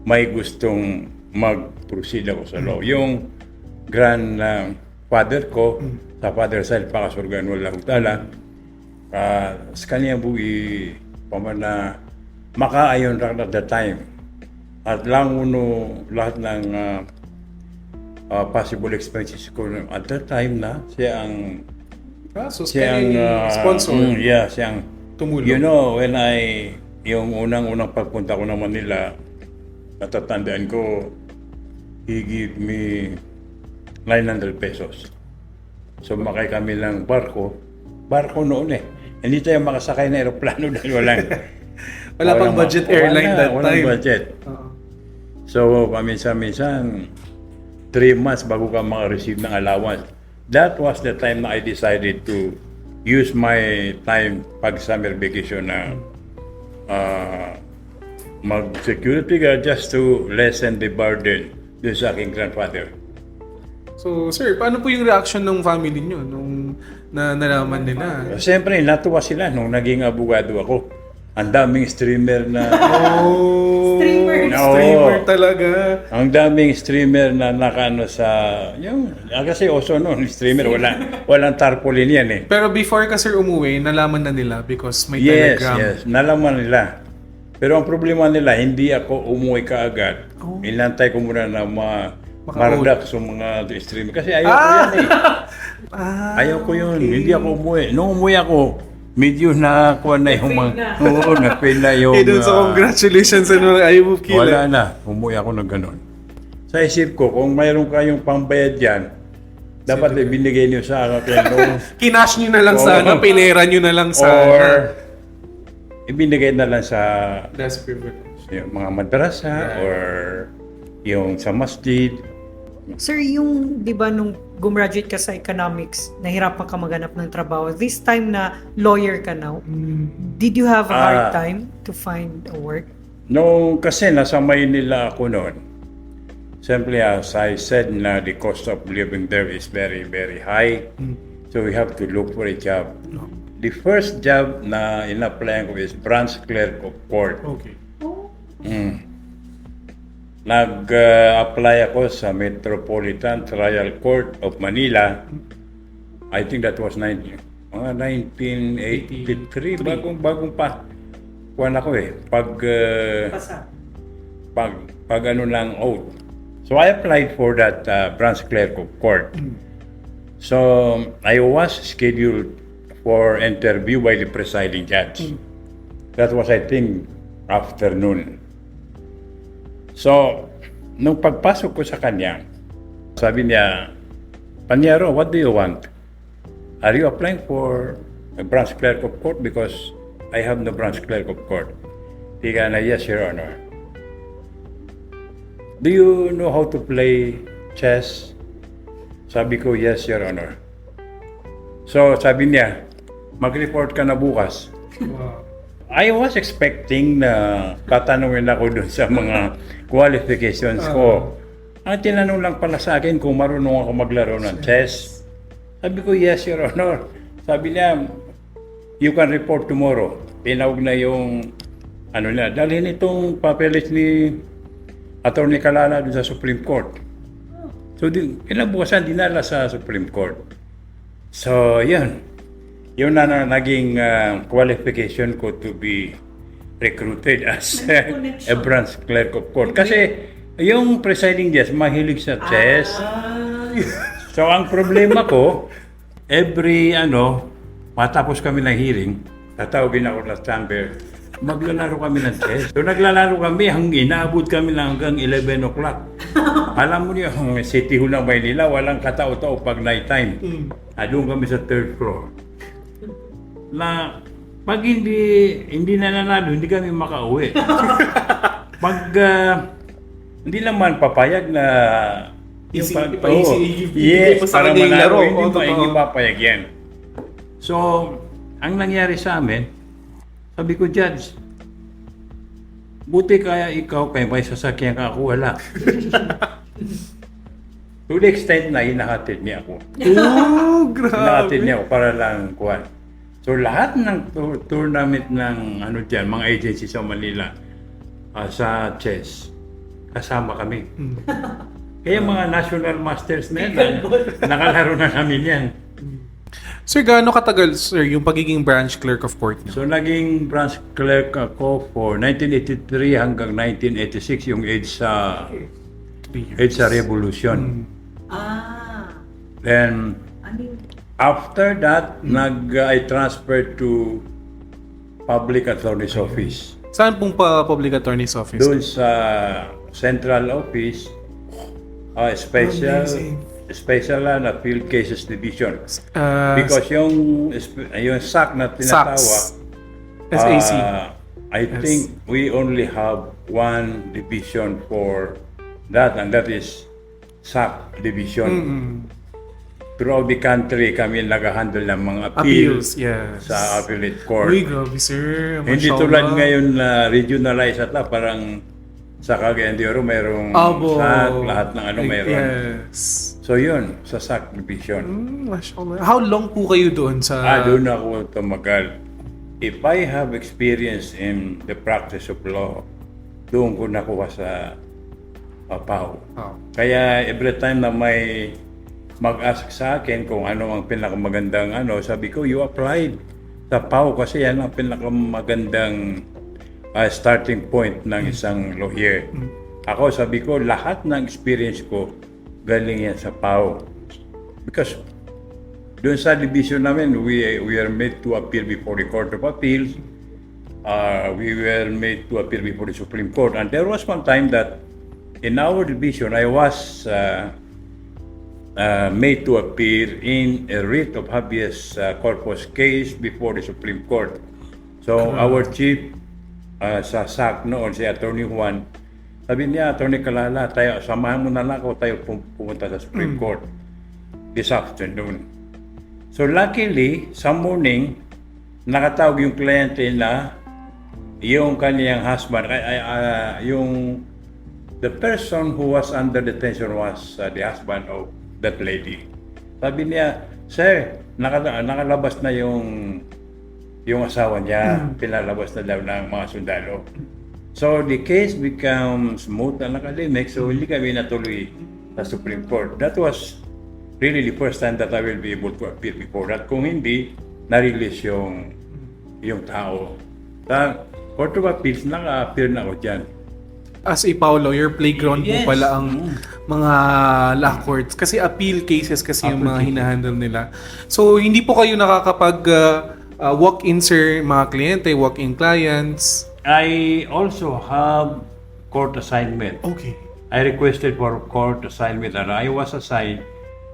may gustong mag-proceed ako sa law. Yung grandfather ko, sa father side, pakasurgan wala utala, sa kanya buhi, pamana, makaayon lang at the time. At lang uno lahat ng possible expenses ko at that time na siya ang So, siya ang sponsor. yeah, siya ang Tumulong. you know when yung unang pagpunta ko ng Manila, natatandaan ko he give me 900 pesos. So makay kami ng barko noon eh. Hindi tayo makasakay ng aeroplano dahil Wala pang budget airline that walang time. budget. So, paminsan-minsan, 3 months bago ka maka-receive ng allowance. That was the time na I decided to use my time pag summer vacation na mag-security guard just to lessen the burden dun sa aking grandfather. So, sir, paano po yung reaction ng family nyo nung nalaman nila? Siyempre, natuwa sila nung naging abogado ako. Ang daming streamer na... Streamer. Oo. Streamer talaga. Ang daming streamer na nakano sa... kasi oso noon, streamer, walang tarpaulin yan eh. Pero before ka, sir, umuwi, nalaman na nila because may Yes, telegram. yes. Nalaman nila. Pero ang problema nila, hindi ako umuwi kaagad. Inantay ko muna na mardak sa mga streamer. Kasi ayaw ko yan eh. Ayaw ko yun. Okay. Hindi ako umuwi. Nung umuwi ako, medyo nakakuha na yung mga... Oo, na-fail na yung... Eh, dun sa congratulations and ayaw mo kila. Wala na. Umuwi ako ng ganun. Sa isip ko, kung mayroon kayong pambayad dyan, dapat ibinigay niyo sa akin. Kinash nyo na lang sana, pinera nyo na lang sana. Or ibinigay na lang sa That's privilege. yung mga madrasa or yung sa masjid. Sir, yung, di ba, nung gumraduate ka sa economics, nahirapan ka maghanap ng trabaho. This time na lawyer ka now, did you have a hard time to find a work? No, kasi nasa Maynila ako noon. Simply as I said na the cost of living there is very, very high. So we have to look for a job. The first job na in-apply ko is branch clerk of court. Okay. Nag-apply ako sa Metropolitan Trial Court of Manila. I think that was 1983. Bagong pa. Kuwan ako eh. Pag ano lang oath. So I applied for that branch clerk of court. So I was scheduled for interview by the presiding judge. That was, I think, afternoon. So, nung pagpasok ko sa kanya, sabi niya, Panyero, what do you want? Are you applying for a branch clerk of court? Because I have no branch clerk of court. Tiga na, yes, Your Honor. Do you know how to play chess? Sabi ko, yes, Your Honor. So, sabi niya, mag-report ka na bukas. Wow. I was expecting na tatanungin ako dun sa mga qualifications ko. Ang tinanong lang pala sa akin kung marunong ako maglaro ng chess. Sabi ko, yes, Your Honor. Sabi niya, you can report tomorrow. Tinawag na yung, dalhin itong papeles ni Attorney Calala dun sa Supreme Court. So, kinabukasan, dinala sa Supreme Court. So, yan. Yun na naging qualification ko to be recruited as a branch clerk of court. Kasi yung presiding judge mahilig sa chess. So ang problema ko, every matapos kami ng hearing, tatawagin ako na chamber, maglalaro kami ng chess. So naglalaro kami, inaabot kami lang hanggang 11 o'clock. Alam mo niyo, ang City Hall ng Maynila, walang katao-tao pag night time. Doon kami sa 3rd floor. Na pag hindi na nanalo, hindi kami makauwi. Pag hindi naman papayag na Yes, para manalo, hindi totoo. papayag yan. So, ang nangyari sa amin, Sabi ko, Judge, buti kaya ikaw, kaya may sasakyan ka, ako wala. To the extent na hinahatid niya ako. Oh, grabe. Hinahatid niya ako para lang kuhan. So lahat ng tournament ng ano dyan, mga agency sa Manila, sa chess, kasama kami. Kaya mga national masters na yan, nakalaro na namin yan. Sir, gaano katagal, sir, yung pagiging branch clerk of court niyo? So naging branch clerk ako for 1983 hanggang 1986, yung EDSA Revolution. Then, after that, I transferred to Public Attorney's Office. Saan pong public attorney's office? Doon sa Central Office, Special and Appeal Cases Division. Because yung SAC na tinatawag, SAC. I think we only have one division for that, and that is SAC division. Throughout the country, kami nag-handle ng mga appeals yes. sa appellate court. Uy, grabe, sir. Hindi Mashallah. tulad ngayon na regionalized at parang sa Cagayan de Oro mayroong SAC, lahat ng ano mayroon. Yes. So yun, sa SAC division. Mashallah. How long po kayo doon sa... Doon ako tumagal. If I have experience in the practice of law, doon ko nakuha sa PAO. Kaya every time na may mag-ask sa akin kung ano ang pinakamagandang sabi ko, you applied sa PAO kasi yan ang pinakamagandang starting point ng isang lawyer. Ako sabi ko, lahat ng experience ko galing yan sa PAO. Because doon sa division namin, we are made to appear before the Court of Appeals. We were made to appear before the Supreme Court. And there was one time that in our division, I was made to appear in a writ of habeas corpus case before the Supreme Court. So our chief sa SAC noon, si Attorney Juan, sabi niya, Attorney Kalala, samahan mo na lang ako, tayo pumunta sa Supreme Court this afternoon. So luckily, sa morning, nakatawag yung kliyente na yung kaniyang husband, the person who was under detention was the husband of that lady. Sabi niya, Sir, nakalabas na yung asawa niya, pinalabas na daw ng mga sundalo. So the case becomes moot and academic, so hindi kami natuloy sa Supreme Court. That was really the first time that I will be able to appear before that. Kung hindi, na-release yung tao. Sa Court of Appeals, naka-appear na ako dyan. As a PAO lawyer, playground po pala ang mga law courts. Kasi appeal cases kasi yung mga hinahandle nila. So, hindi po kayo nakakapag walk-in, sir, mga kliyente, walk-in clients? I also have court assignment. Okay. I requested for court assignment and I was assigned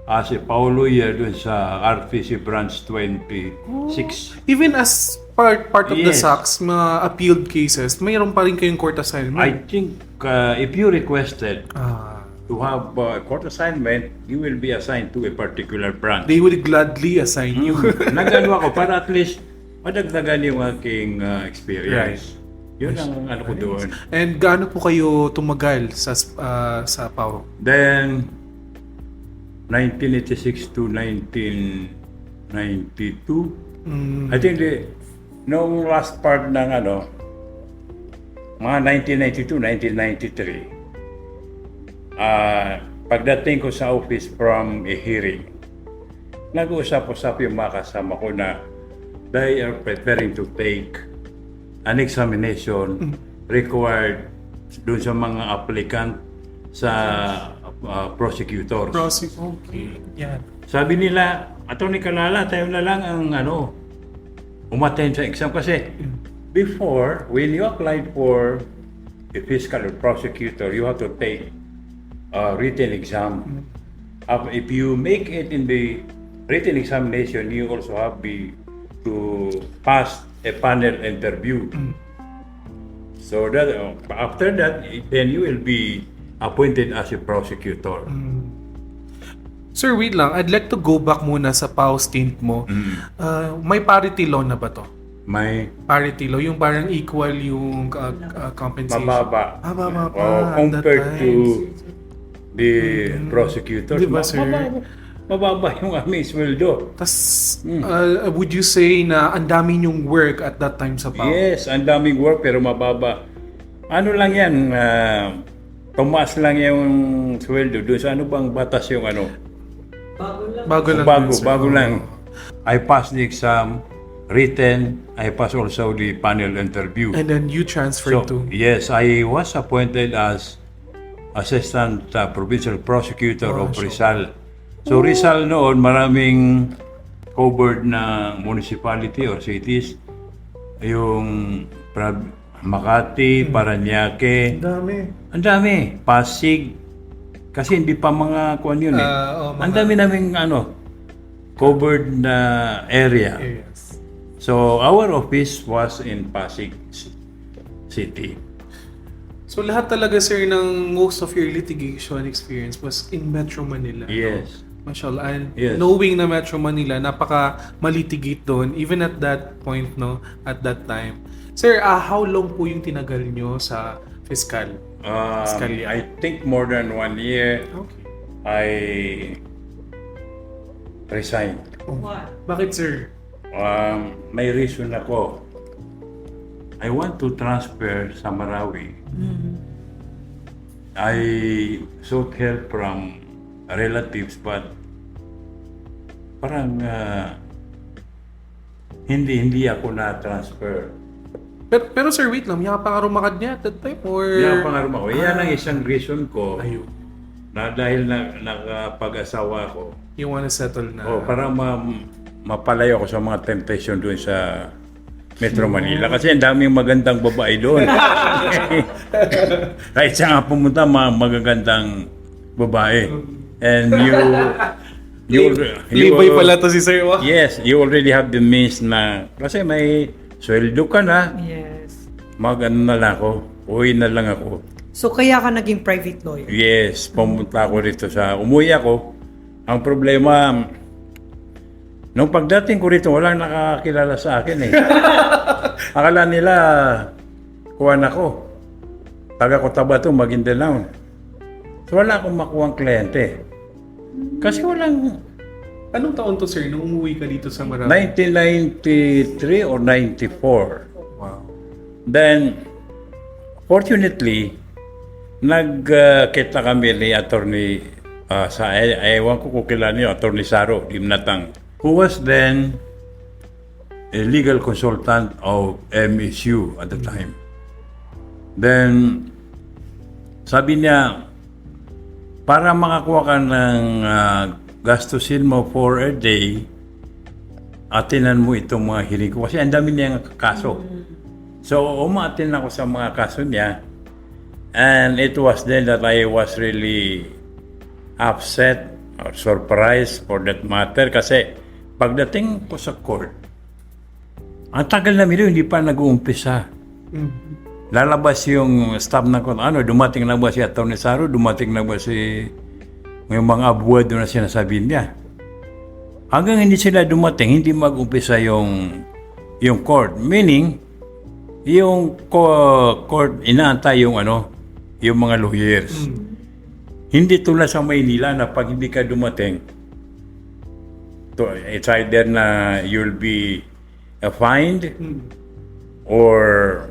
as a PAO lawyer dun sa RFC Branch 26. Even as part of the Yes. SACs, mga appealed cases, mayroon pa rin kayong court assignment? I think if you requested Ah, to have a court assignment, you will be assigned to a particular branch. they would gladly assign you. Nagano ako para at least madagdagan yung aking experience. Yun ang ano ko doon. And gaano po kayo tumagal sa PAO? Then, 1986 to 1992, I think nung last part ng mga 1992, 1993, pagdating ko sa office from a hearing, nag-uusap-usap yung mga kasama ko na they are preparing to take an examination required dun sa mga applicant sa prosecutors. Okay. Yan. Sabi nila, Attorney Kalala, tayo na lang ang umattend sa exam kasi before, when you applied for a fiscal or prosecutor, you have to take a written exam. If you make it in the written examination, you also have to pass a panel interview. So that after that, then you will be appointed as a prosecutor. Sir, wait lang. I'd like to go back muna sa PAO stint mo. May parity law na ba to? may parity law, yung parang equal yung compensation. mababa. Mababa pa Oh, at that compared time. to the prosecutors. Di ba, sir? Mababa yung aming sweldo. Tas, would you say na ang dami yung work at that time sa PAO? Yes, ang daming work pero mababa. Ano lang yan, tumaas lang yung sweldo. Doon sa ano bang batas yung ano? Bago lang. Bago, yun, sir. bago lang. I passed the exam, written. I passed also the panel interview. And then you transferred to? Yes, I was appointed as Assistant Provincial Prosecutor of Rizal. So Rizal noon, maraming covered na municipality or cities. Yung Makati, Paranaque, ang dami. Pasig. Kasi hindi pa mga kuan yun eh. Ang dami naming covered na area. Yes. So our office was in Pasig City. So lahat talaga, sir, ng most of your litigation experience was in Metro Manila. Yes. Mashallah. And Yes. knowing na Metro Manila, napaka malitigate doon, even at that point, no, at that time. Sir, how long po yung tinagal nyo sa fiscal? Fiscalya? I think more than 1 year. Okay. I resigned. Bakit, sir? May reason ako. I want to transfer sa Marawi. I sought help from relatives but parang hindi ako na-transfer. Pero sir, wait lang. Yaka pa nga rumakad niya at that time? Or... Yan ang pangarap ko. Yan ang isang reason ko Ayun. na dahil nakapag-asawa ko. You wanna settle na? Para mapalayo ako sa mga temptation doon sa Metro Manila. Kasi ang daming magandang babae doon. Kahit saan nga pumunta, magagandang babae. And Libay pala to si Sir Wa. Yes, you already have the means na, kasi may sweldo ka na, Yes. na lang ako, uwi na lang ako. So, kaya ka naging private lawyer? Yes, pumunta ako rito umuwi ako. Ang problema, nung pagdating ko rito, walang nakakilala sa akin eh. Akala nila, kuwan ako. Taga Cotabato, Maguindanao. So wala akong makuhang kliyente. Kasi walang... Anong taon to, sir, nung umuwi ka dito sa Marawi? 1993 or 94. Wow. Then, fortunately, nagkita kami ni attorney ewan ko kung kilala niyo, attorney Saro Limnatang, who was then a legal consultant of MSU at the time. Then, sabi niya, para makakuha ka ng gastusin mo for a day, atinan mo itong mga hiling ko. Kasi ang dami niyang kaso. So, umaatin ako sa mga kaso niya. And it was then that I was really upset or surprised for that matter. Kasi pagdating ko sa court, ang tagal na nila, hindi pa nag-uumpisa. Lalabas yung staff na ko, dumating na ba si Atty. Saro, dumating na ba si yung mga abogado na sinasabi niya. Hanggang hindi sila dumating, hindi mag-umpisa yung court. Meaning, yung court, inaantay yung yung mga lawyers. Hindi tulad sa Maynila na pag hindi ka dumating, it's either na you'll be fined or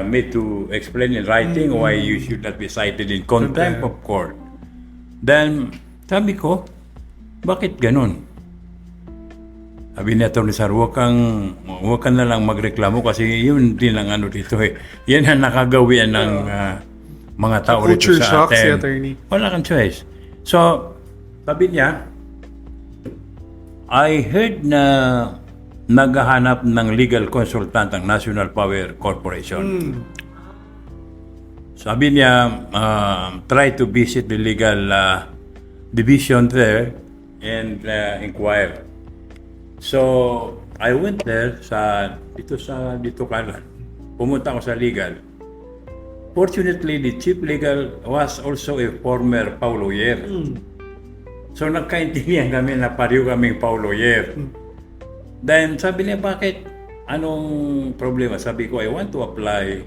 made to explain in writing why you should not be cited in contempt of court. Then, sabi ko, bakit ganun? Sabi ni Atty. Saro, huwag ka na lang magreklamo kasi yun din ang dito eh. Yan ang nakagawian ng mga tao rito Culture sa shock si atin. attorney. Wala kang choice. So, sabi niya, I heard na naghahanap ng legal consultant ang National Power Corporation. Sabi niya, try to visit the legal division there and inquire. So, I went there dito kanan. Pumunta ako sa legal. Fortunately, the chief legal was also a former PAO lawyer. So, nagkaintindihan kami na pareho kaming PAO lawyer. Then, sabi niya, bakit anong problema? Sabi ko, I want to apply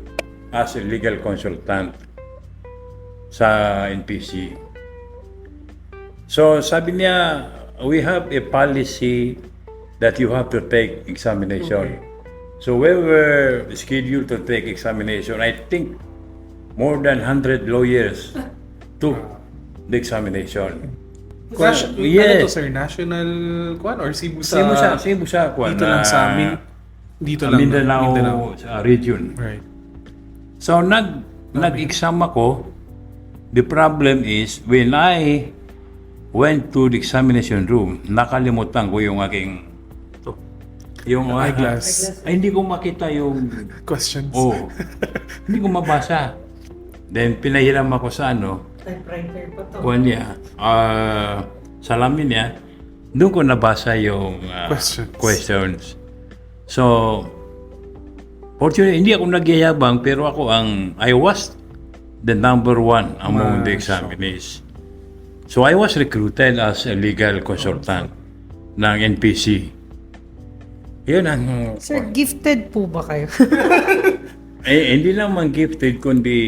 as a legal consultant sa NPC. So sabi niya, we have a policy that you have to take examination. So we were scheduled to take examination. I think more than 100 lawyers took the examination. Ano to, Yes. sir? National kwan or Cebu sa... Cebu sa kwan, Dito lang sa amin. Dito lang. Mindanao region. Right. So nag-exam ako. The problem is when I went to the examination room, nakalimutan ko yung aking yung Eyeglass. ay, hindi ko makita yung Questions. hindi ko mabasa. Then pinahiram ako sa Typewriter pa to. kuwan niya, salamin niya, doon ko nabasa yung questions. So, fortunately, hindi ako nagyayabang, pero I was the number one among the examinees. So, I was recruited as a legal consultant ng NPC. Yun ang... Sir, gifted po ba kayo? hindi naman gifted, kundi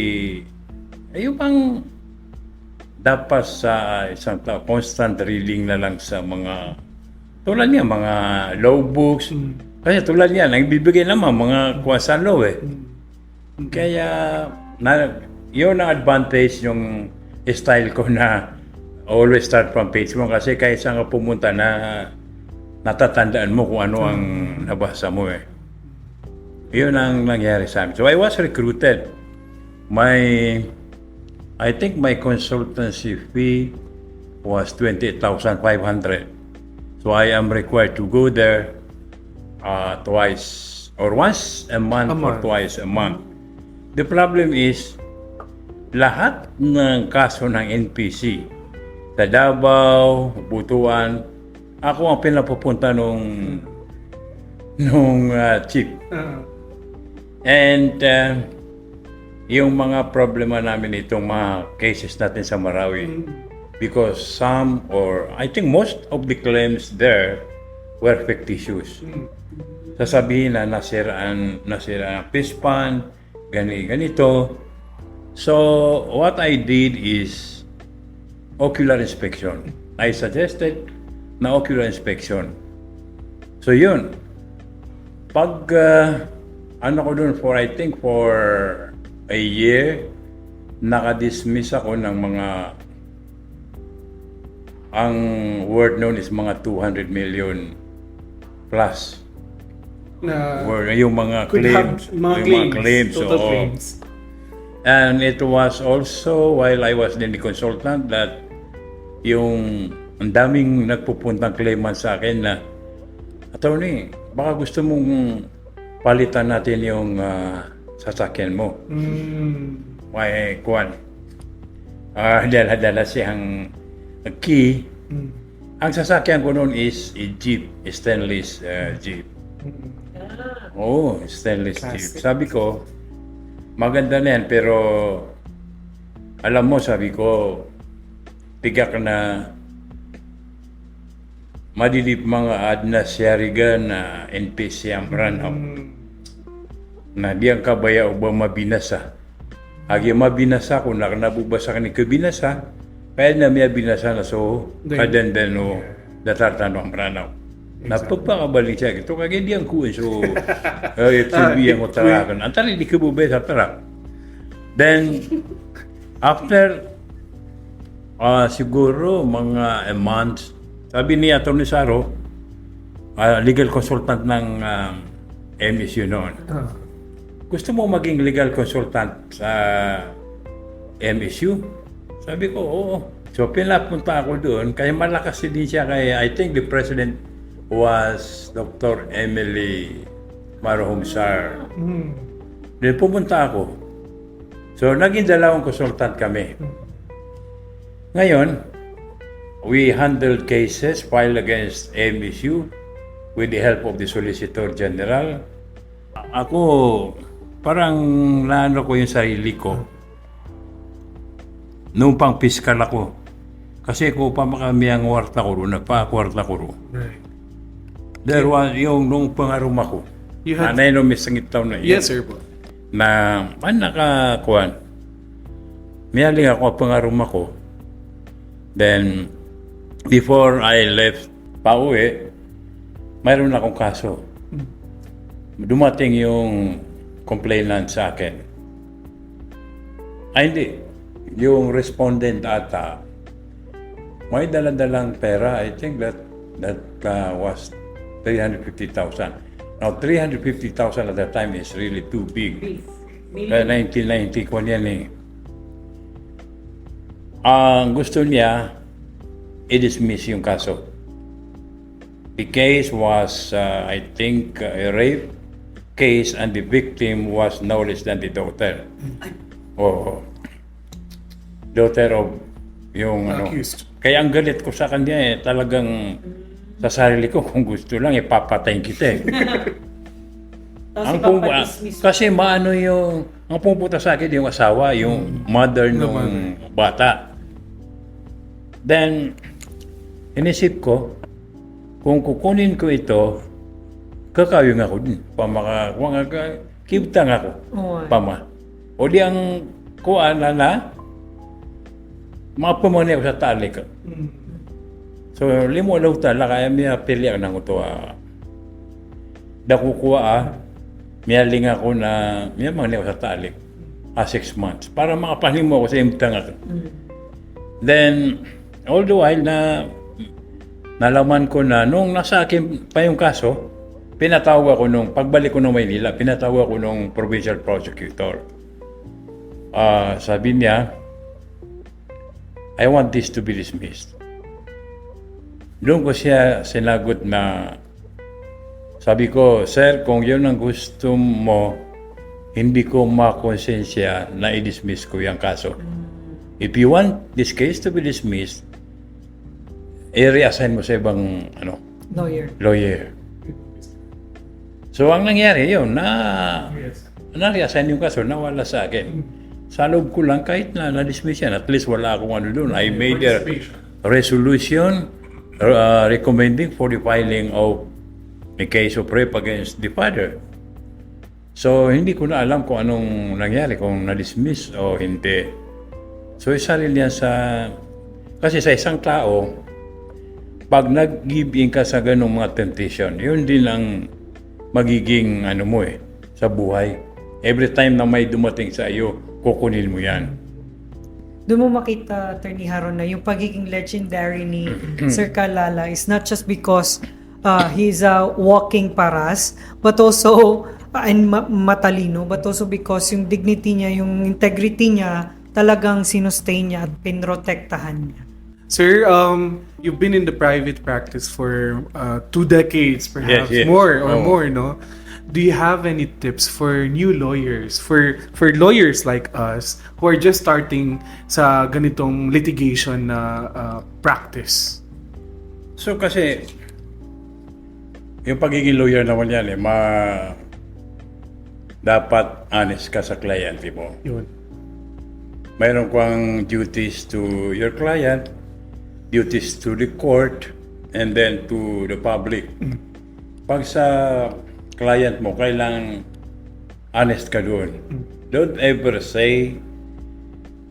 yung bang dapat sa isang tao, constant reading na lang sa mga tulad niya, mga law books. Kasi tulad niya, nagbibigay naman mga kuwasan law eh. Kaya, yun ang advantage yung style ko na always start from page 1 kasi kahit saan ka pumunta na natatandaan mo kung ano ang nabasa mo eh. Yun ang nangyari sa amin. So I was recruited. I think my consultancy fee was 28,500. So I am required to go there twice or once a month or twice a month. The problem is, lahat ng kaso ng NPC, sa Davao, Butuan, ako ang pinapupunta nung chief. And yung mga problema namin itong mga cases natin sa Marawi, because I think most of the claims there were fictitious. Sasabihin na nasiraan ang fish pond, ganito. So what I did is ocular inspection. I suggested na ocular inspection. So yun. Pag ko dun I think for a year, naka-dismiss ako ng mga, ang word known is mga 200 million plus. Yung mga claims. Mga claims. Total claims. And it was also while I was the consultant that ang daming nagpupuntang claimant sa akin na, attorney, baka gusto mong palitan natin yung sasakyan mo. May kuwan. Dala siyang key. Ang sasakyan ko noon is a Jeep, stainless Jeep. Stainless Jeep. Sabi ko, maganda na yan, pero alam mo, sabi ko, tigak na madilip mga adna siyariga na NPC ang ranaw. Na di ang kabaya o ba mabinasa. Agi mabinasa ko na nabubasa ka ni kabinasa, kaya na may binasa na so, kadandan o datartan ang ranaw. Napagpakabalik siya. Ito kagay di ang kuwan. So, sabihan ko tarakan. Ang tali di kabubay sa tarak. Then, after siguro mga a month, sabi ni Atty. Saro, legal consultant ng MSU noon. Gusto mo maging legal consultant sa MSU? Sabi ko, oo. So pinapunta ako doon, kaya malakas din siya kaya I think the president was Dr. Emily Marhumsar. Then pumunta ako. So naging dalawang consultant kami. Ngayon, we handled cases filed against MSU with the help of the Solicitor General. Ako, parang naano ko yung sarili ko. Noong pang piskal ako. Kasi ko pa kami ang warta ko ro, nagpa-kwarta ko ro. There was yung nung pangarum ako. You had... Nanay no misangit taon na yun. Yes, sir po. Na, nakakuan. Miyaling ako, pangarum ako. Then, before I left pauwi, mayroon akong kaso. Dumating yung complainant sa akin. Ay, hindi. Yung respondent ata, may dalang pera. I think that was 350,000. Now, 350,000 at that time is really too big. Kaya 1990 ko yan eh. Ang gusto niya, i-dismiss yung kaso. The case was, I think, a rape case and the victim was no less than the daughter. Oh, daughter of yung Accused. Kaya ang galit ko sa kanya eh, talagang sa sarili ko, kung gusto lang, ipapatayin kita eh. Kasi maano yung, ang pumunta sa akin yung asawa, yung mother ng bata. Then, inisip ko, kung kukunin ko ito, kakawin ako din. Kibtang ako. Pama. O di ang kuan na, mapamani ako sa talik. So, limo daw tala, kaya miya pili ako ng ito. Dakukuha miyaling ako na, miya mani ako sa talik. 6 months. Para makapahimo ako sa imtang ako. Then, all the while na nalaman ko na nung nasa akin pa yung kaso, pinatawag ako nung, pagbalik ko ng Maynila, pinatawag ako nung provincial prosecutor. Sabi niya, I want this to be dismissed. Doon ko siya sinagot na, sabi ko, sir, kung yun ang gusto mo, hindi ko makonsensya na i-dismiss ko yung kaso. If you want this case to be dismissed, i-reassign mo sa ibang lawyer. So, ang nangyari yun, na-reassign yung kaso, nawala sa akin. Sa loob ko lang, kahit na-dismiss yan, at least wala akong ano doon. I made a resolution recommending for the filing of a case of rape against the father. So, hindi ko na alam kung anong nangyari, kung na-dismiss o hindi. So, isa rin yan kasi sa isang tao, pag nag-give in ka sa ganung mga temptation, yun din ang magiging sa buhay. Every time na may dumating sa iyo, kukunin mo yan. Doon mo makita, Attorney Haron, na yung pagiging legendary ni Sir Kalala is not just because he's a walking paras, but also and matalino, but also because yung dignity niya, yung integrity niya, talagang sinustain niya at pinrotektahan niya. Sir, you've been in the private practice for 2 decades, perhaps yes. more, no? Do you have any tips for new lawyers, for lawyers like us who are just starting sa ganitong litigation na practice? So kasi, yung pagiging lawyer naman yan, dapat honest ka sa client mo. Yun. Mayroon kang duties to your client, duties to the court, and then to the public. Pag sa client mo, kailangan honest ka doon. Don't ever say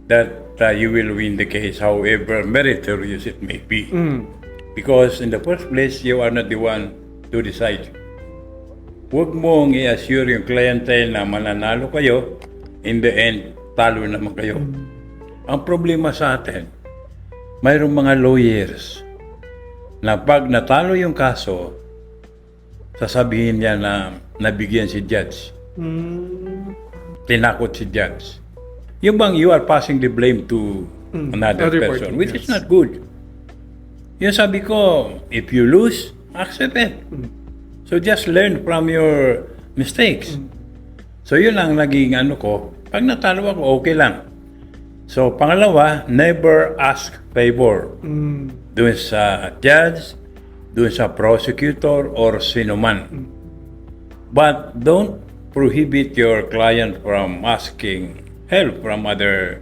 that you will win the case, however meritorious it may be. Because in the first place, you are not the one to decide. Huwag mong i-assure yung clientele na mananalo kayo, in the end, talo naman kayo. Ang problema sa atin, mayroong mga lawyers na pag natalo yung kaso, sasabihin niya na nabigyan si judge. Tinakot si judge. Yung bang you are passing the blame to another person, which is not good. Yung sabi ko, if you lose, accept it. So just learn from your mistakes. So yun ang naging ko. Pag natalo ako, okay lang. So pangalawa, never ask favor. Doon sa judge, doon sa prosecutor, or sino man. But don't prohibit your client from asking help from other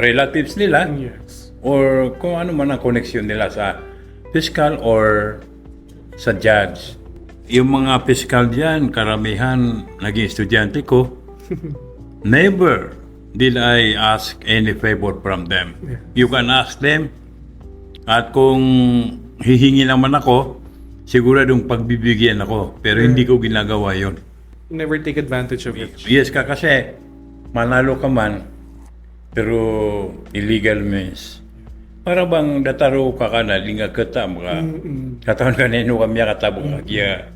relatives nila. Yes. Or kung ano man ang koneksyon nila sa fiscal or sa judge. yung mga piskal diyan, karamihan naging estudyante ko, never did I ask any favor from them. You can ask them, at kung hihingi naman ako, siguradong pagbibigyan ako. Pero hindi ko ginagawa yon. Never take advantage of it. Yes ka kasi, manalo ka man, pero illegal means. Para bang dataro ka ka na, linga kita mga katawan ka nino kami katabong kaya.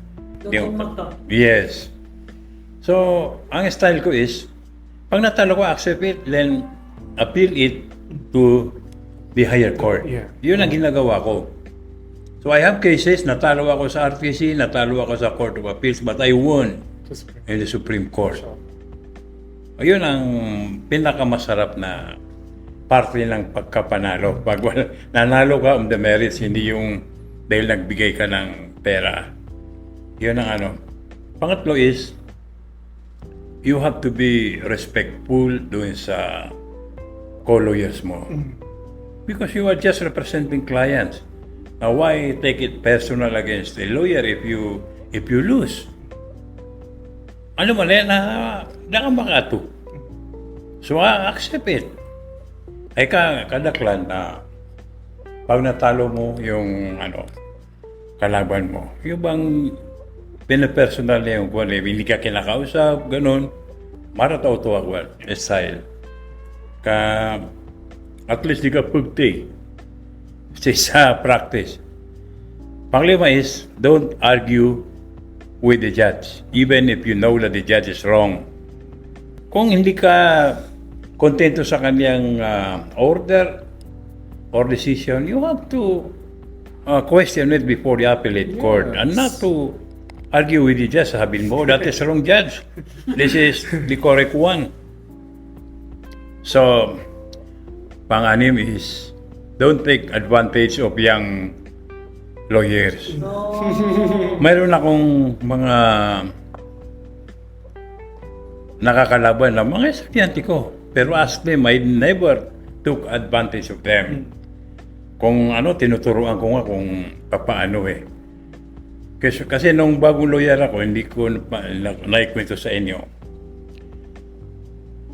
Yes. So, ang style ko is, pag natalo ko, accept it, then appeal it to the higher court. Yeah. Yun ang ginagawa ko. So I have cases, natalo ako sa RTC, natalo ako sa Court of Appeals, but I won in the Supreme Court. Ayun ang pinakamasarap na parte ng pagkapanalo. Pag nanalo ka on the merits, hindi yung dahil nagbigay ka ng pera. Yun ang ano. Pangatlo is, you have to be respectful doon sa co-lawyers mo. Because you are just representing clients. Now, why take it personal against a lawyer if you lose? Ano man na makato. So, accept it. Ay kadaklan na pag natalo mo yung kalaban mo, yung bang pinapersonal na yung kung hindi ka kinakausap, ganun, marataw to ako, style. At least di ka pagti sa practice. Panglima is, don't argue with the judge, even if you know that the judge is wrong. Kung hindi ka kontento sa kanyang order or decision, you have to question it before the appellate court and not to argue with the judge. Sabihin mo, that is wrong, judge. This is the correct one. So, pang-anim is, don't take advantage of young lawyers. Mayroon akong mga nakakalaban na mga estudyante ko. Pero ask them, I never took advantage of them. Kung tinuturuan ko nga kung paano eh. Kasi nung bagong lawyer ako, hindi ko naikwento sa inyo.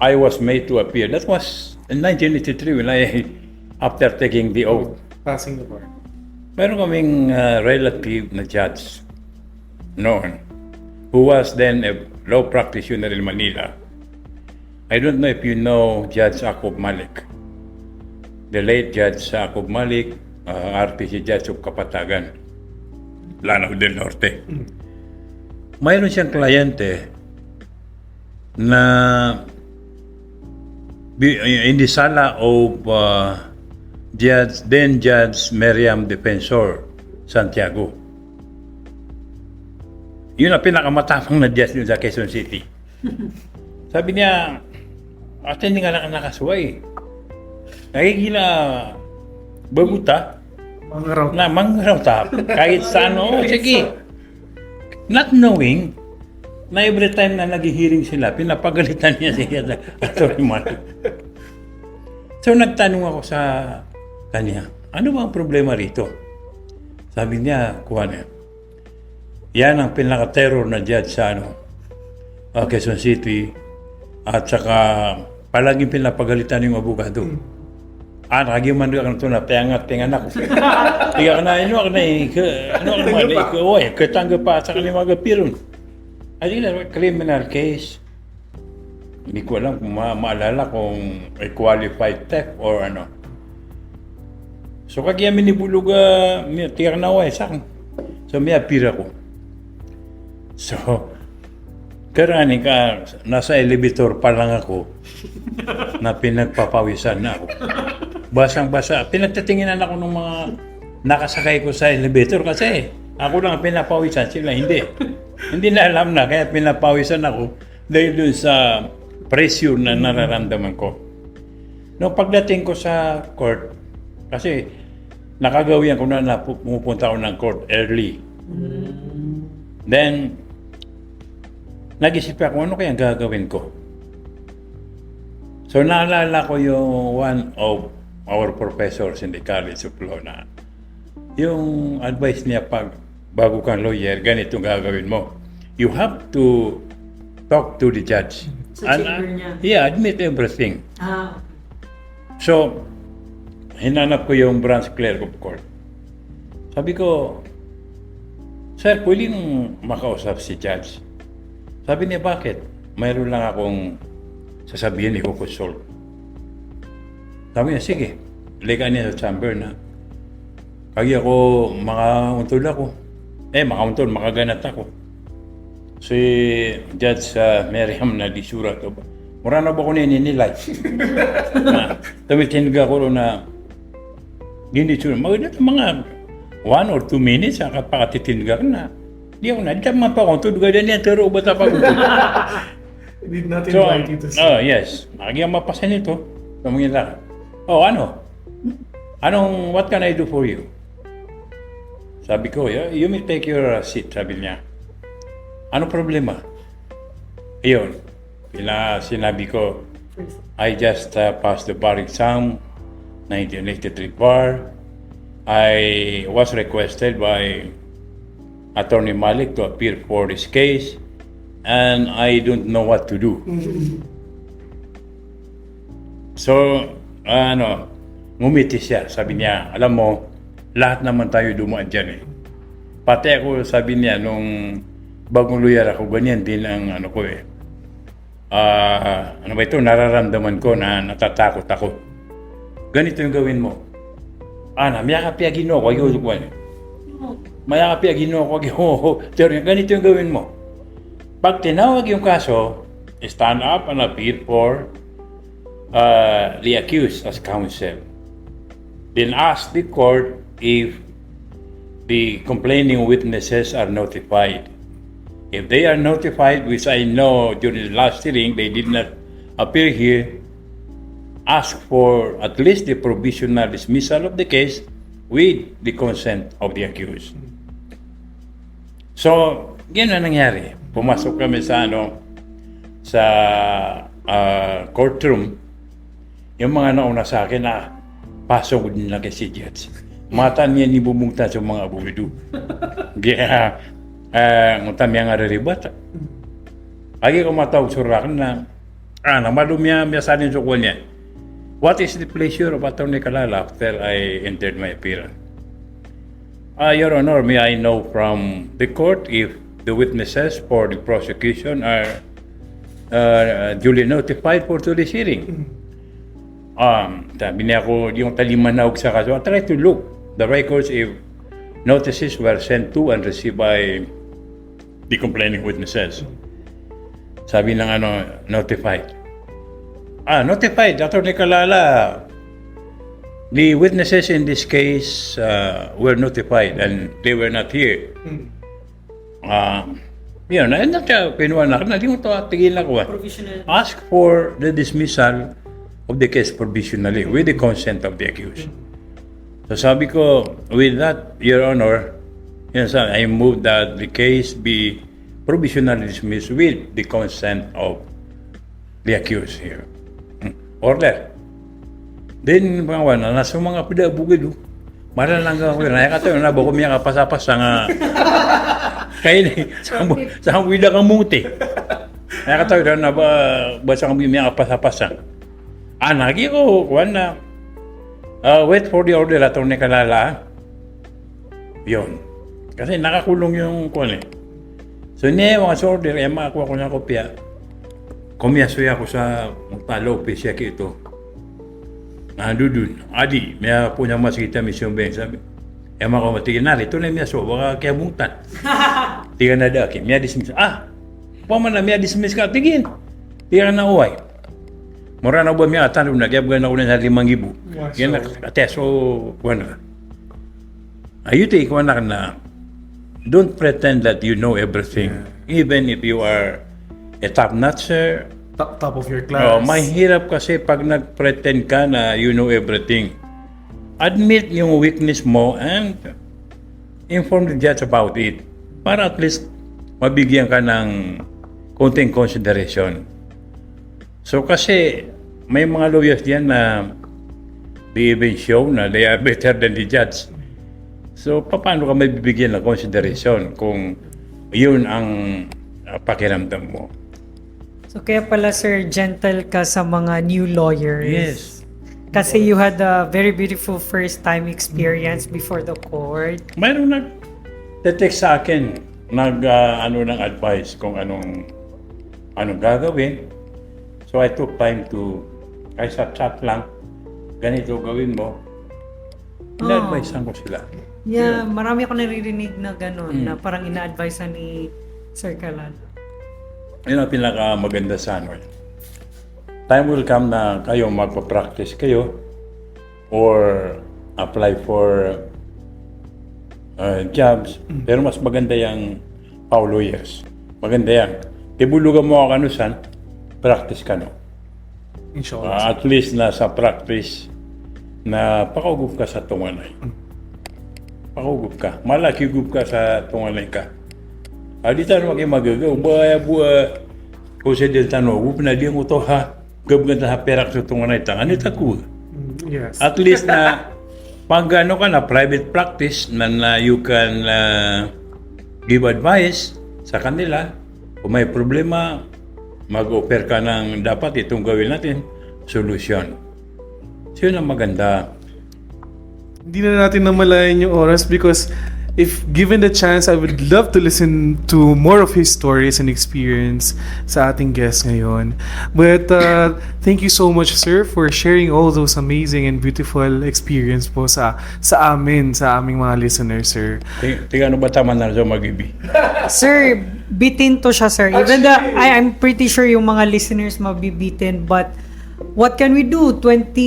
I was made to appear. That was in 1983 when after taking the oath. Passing the bar. Meron kaming relative na judge noon who was then a law practitioner in Manila. I don't know if you know Judge Jacob Malik. The late Judge Jacob Malik, RTC Judge of Kapatagan, Lanao del Norte. Mayroon siyang kliyente na in the sala of then Judge Miriam Defensor Santiago. Yun ang pinakamatapang na judge yun sa Quezon City. Sabi niya, hindi nga nakasuway. Nakikila baguta na mangraw tap kahit sa sige. Not knowing na every time na nag-hearing sila, pinapagalitan niya siya Atty. Malik. So nagtanong ako sa kanya, ano ba ang problema rito? Sabi niya, yan ang pinaka-terror na judge sa Quezon City at saka palaging pinapagalitan yung abogado. Lagi man ka ito na pengat-pengan ako. Tiga ka na, katangga pa sa kanila mga pirun. I think that's a criminal case. Hindi ko alam kung maalala kung may qualified theft or ano. So kaya minibulog tiyak na sa akin. So may appear ako. So, karani ka, nasa elevator pa lang ako na pinagpapawisan na ako. Basang-basa. Pinagtitinginan ako ng mga nakasakay ko sa elevator kasi ako lang pinapawisan, sila hindi. Hindi na alam na, kaya pinapawisan ako dahil dun sa pressure na nararamdaman ko. Noong pagdating ko sa court, kasi nakagawian ko na pumupunta ako ng court early. Then, nag-isip ako, ano kaya gagawin ko? So, naalala ko yung one of our professors in the College of Law na yung advice niya pag bago kang lawyer, ganito gagawin mo. You have to talk to the judge. Sa chamber niya. Yeah, admit everything. Ah, So, hinanap ko yung branch clerk of court. Sabi ko, Sir, pwedeng makausap si judge. Sabi niya, bakit? Mayroon lang akong sasabihin, i-consult. Sabi niya, sige. Ligaan niya sa chamber na. Kaya ako, makauntol ako. Makaganat ako. Si Judge Miriam na disura to. Mura na ba ko nininilay? Tumitindig ako na hindi sure. Mga 1 or 2 minutes, pakatitindig ako na. Di ako na. Di naman pa akong tudugan niya. Pero ba pa akong Did not So, invite you to see. yes. Makikita mapasan ito. Pamangin what can I do for you? Sabi ko, you may take your seat, sabi niya. Ano problema? Ayun, sinabi ko, I just passed the bar exam, 1983 bar. I was requested by Attorney Malik to appear for this case, and I don't know what to do. So, ngumiti siya. Sabi niya, alam mo, lahat naman tayo dumaan dyan eh. Pati ako, sabi niya, nung bagong lawyer ako, ganyan din ang ko eh. Nararamdaman ko na natatakot ako. Ganito yung gawin mo. Mayakapya Ginoo ko, mayakapya Ginoo ko, pero ganito yung gawin mo. Pag tinawag yung kaso, stand up and appear for the accused as counsel. Then ask the court if the complaining witnesses are notified. If they are notified, which I know during the last hearing they did not appear here, ask for at least the provisional dismissal of the case with the consent of the accused. So, yan ang nangyari. Pumasok kami sa courtroom. Yung mga nauna sa akin pasok din lang kay si Judge. Mata niya ni bumungta sa mga aburido. Kaya, ngutam niya nga riribat. Agi ko matawag sa rakan na, namalumya sa anin sa niya. What is the pleasure of Attorney Kalala after I entered my appearance? Your Honor, may I know from the court if the witnesses for the prosecution are duly notified for today's hearing? Sabi niya ako, yung talimanawag sa kaso, I try to look the records if notices were sent to and received by the complaining witnesses. Sabi ng notified. Notified, Attorney Kalala. The witnesses in this case were notified and they were not here. Yun, pinuha na di mo ito tigil ako. Ask for the dismissal of the case provisionally with the consent of the accused. So sabi ko, with that, Your Honor, I move that the case be provisionally dismissed with the consent of the accused here. Order. Then, nasa mga pidabugid, malalang ako yun. Nakatayo na ba ko miya kapasapasa nga kaya sa wida kang muti. Nakatayo na ba sa miya kapasapasa. Nagi ko, wait for the order, Attorney Kalala. Yun. Kasi nakakulong yung So, niya mga sa order, kaya makakuha ko ng kopya. Kumiyasoy ako sa talo, pisya ito. Dudun, adi, may po niya masikita misyon ba sabi. Kaya makamatigin na, ito na miyaso, baka kaya bungtan. Tiga na daki, miya dismiss. Paman na miya dismiss ka, tigin. Tiga na uway. Mura na ba miya atan na gyab na ulan sa 5,000. Yan ateso kuan. Ayuti ko na don't pretend that you know everything, even if you are a top-notcher. Top of your class. Mahirap kasi pag nag-pretend ka na you know everything. Admit yung weakness mo and inform the judge about it. Para at least mabigyan ka ng konting consideration. So kasi may mga lawyers diyan na they even show na they are better than the judge. So, paano ka may bibigyan ng consideration kung yun ang pakiramdam mo? So kaya pala sir, gentle ka sa mga new lawyers. Yes. Kasi you had a very beautiful first time experience before the court. Mayroon nag-text sa akin, ng advice kung anong gagawin. So I took time to, kahit sa chat lang, ganito gawin mo. Ina-advisean ko sila. Yeah, marami ako naririnig na gano'n, na parang ina-advise ni Sir Calala. Yun ang pinakamaganda sa time will come na kayo magpa-practice kayo or apply for jobs. Pero mas maganda yung lawyers. Maganda yan. Tibulugan mo ang kanusan, practice ka no. Inshallah. At least na sa practice na pakaugub ka sa tunganay. Pakaugub ka. Malaki ugub ka sa tunganay ka. Di tayo magagaw. Buwa. Kung sa del tanong, ugub na diyan ko to ha. Gabaganda sa perak sa tunganay ta. Ano tako? Yes. At least na pag ano ka na private practice na you can give advice sa kanila. Kung may problema, mag-offer ka ng dapat itong gawin natin, solution. So yun ang maganda. Hindi na natin namalayan yung oras because if given the chance, I would love to listen to more of his stories and experience sa ating guest ngayon. But thank you so much, sir, for sharing all those amazing and beautiful experience po sa aming mga listeners, sir. Tingnan ba tama na sa mag-ibi? Sir, bitin to siya, sir. Even though I'm pretty sure yung mga listeners mabibitin, but what can we do?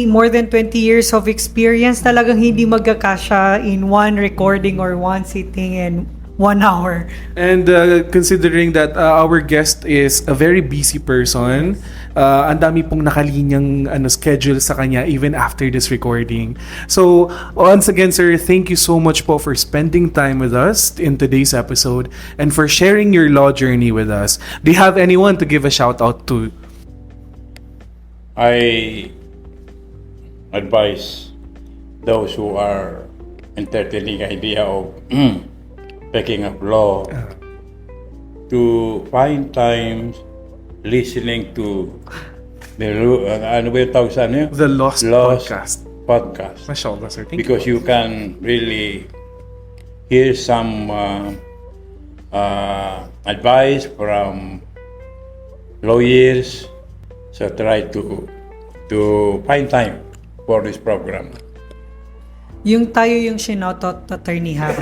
More than 20 years of experience, talagang hindi magkakasya in one recording or one sitting in 1 hour. And considering that our guest is a very busy person, ang dami pong nakalinyang schedule sa kanya even after this recording. So, once again, sir, thank you so much po for spending time with us in today's episode and for sharing your law journey with us. Do you have anyone to give a shout out to? I advise those who are entertaining idea of picking up law to find times listening to the The Lost podcast. Mashallah, sir. Thank Because you can really hear some advice from lawyers. So try to find time for this program. Yung tayo yung sinoutout Attorney Harry.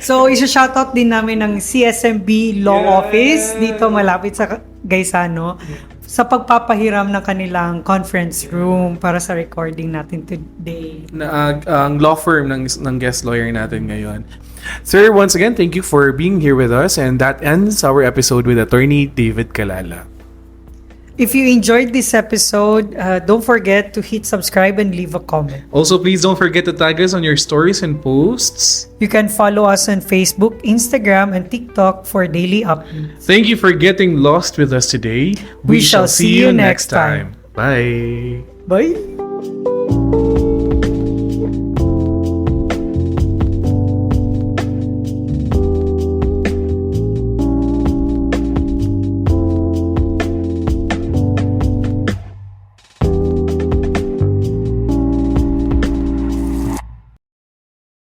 So, isa-shoutout din namin ng CSMB Law Office dito malapit sa Gaisano sa pagpapahiram ng kanilang conference room para sa recording natin today. Ang law firm ng guest lawyer natin ngayon. Sir, once again, thank you for being here with us, and that ends our episode with Attorney David Calala. If you enjoyed this episode, don't forget to hit subscribe and leave a comment. Also, please don't forget to tag us on your stories and posts. You can follow us on Facebook, Instagram, and TikTok for daily updates. Thank you for getting lost with us today. We shall see you next time. Bye. Bye!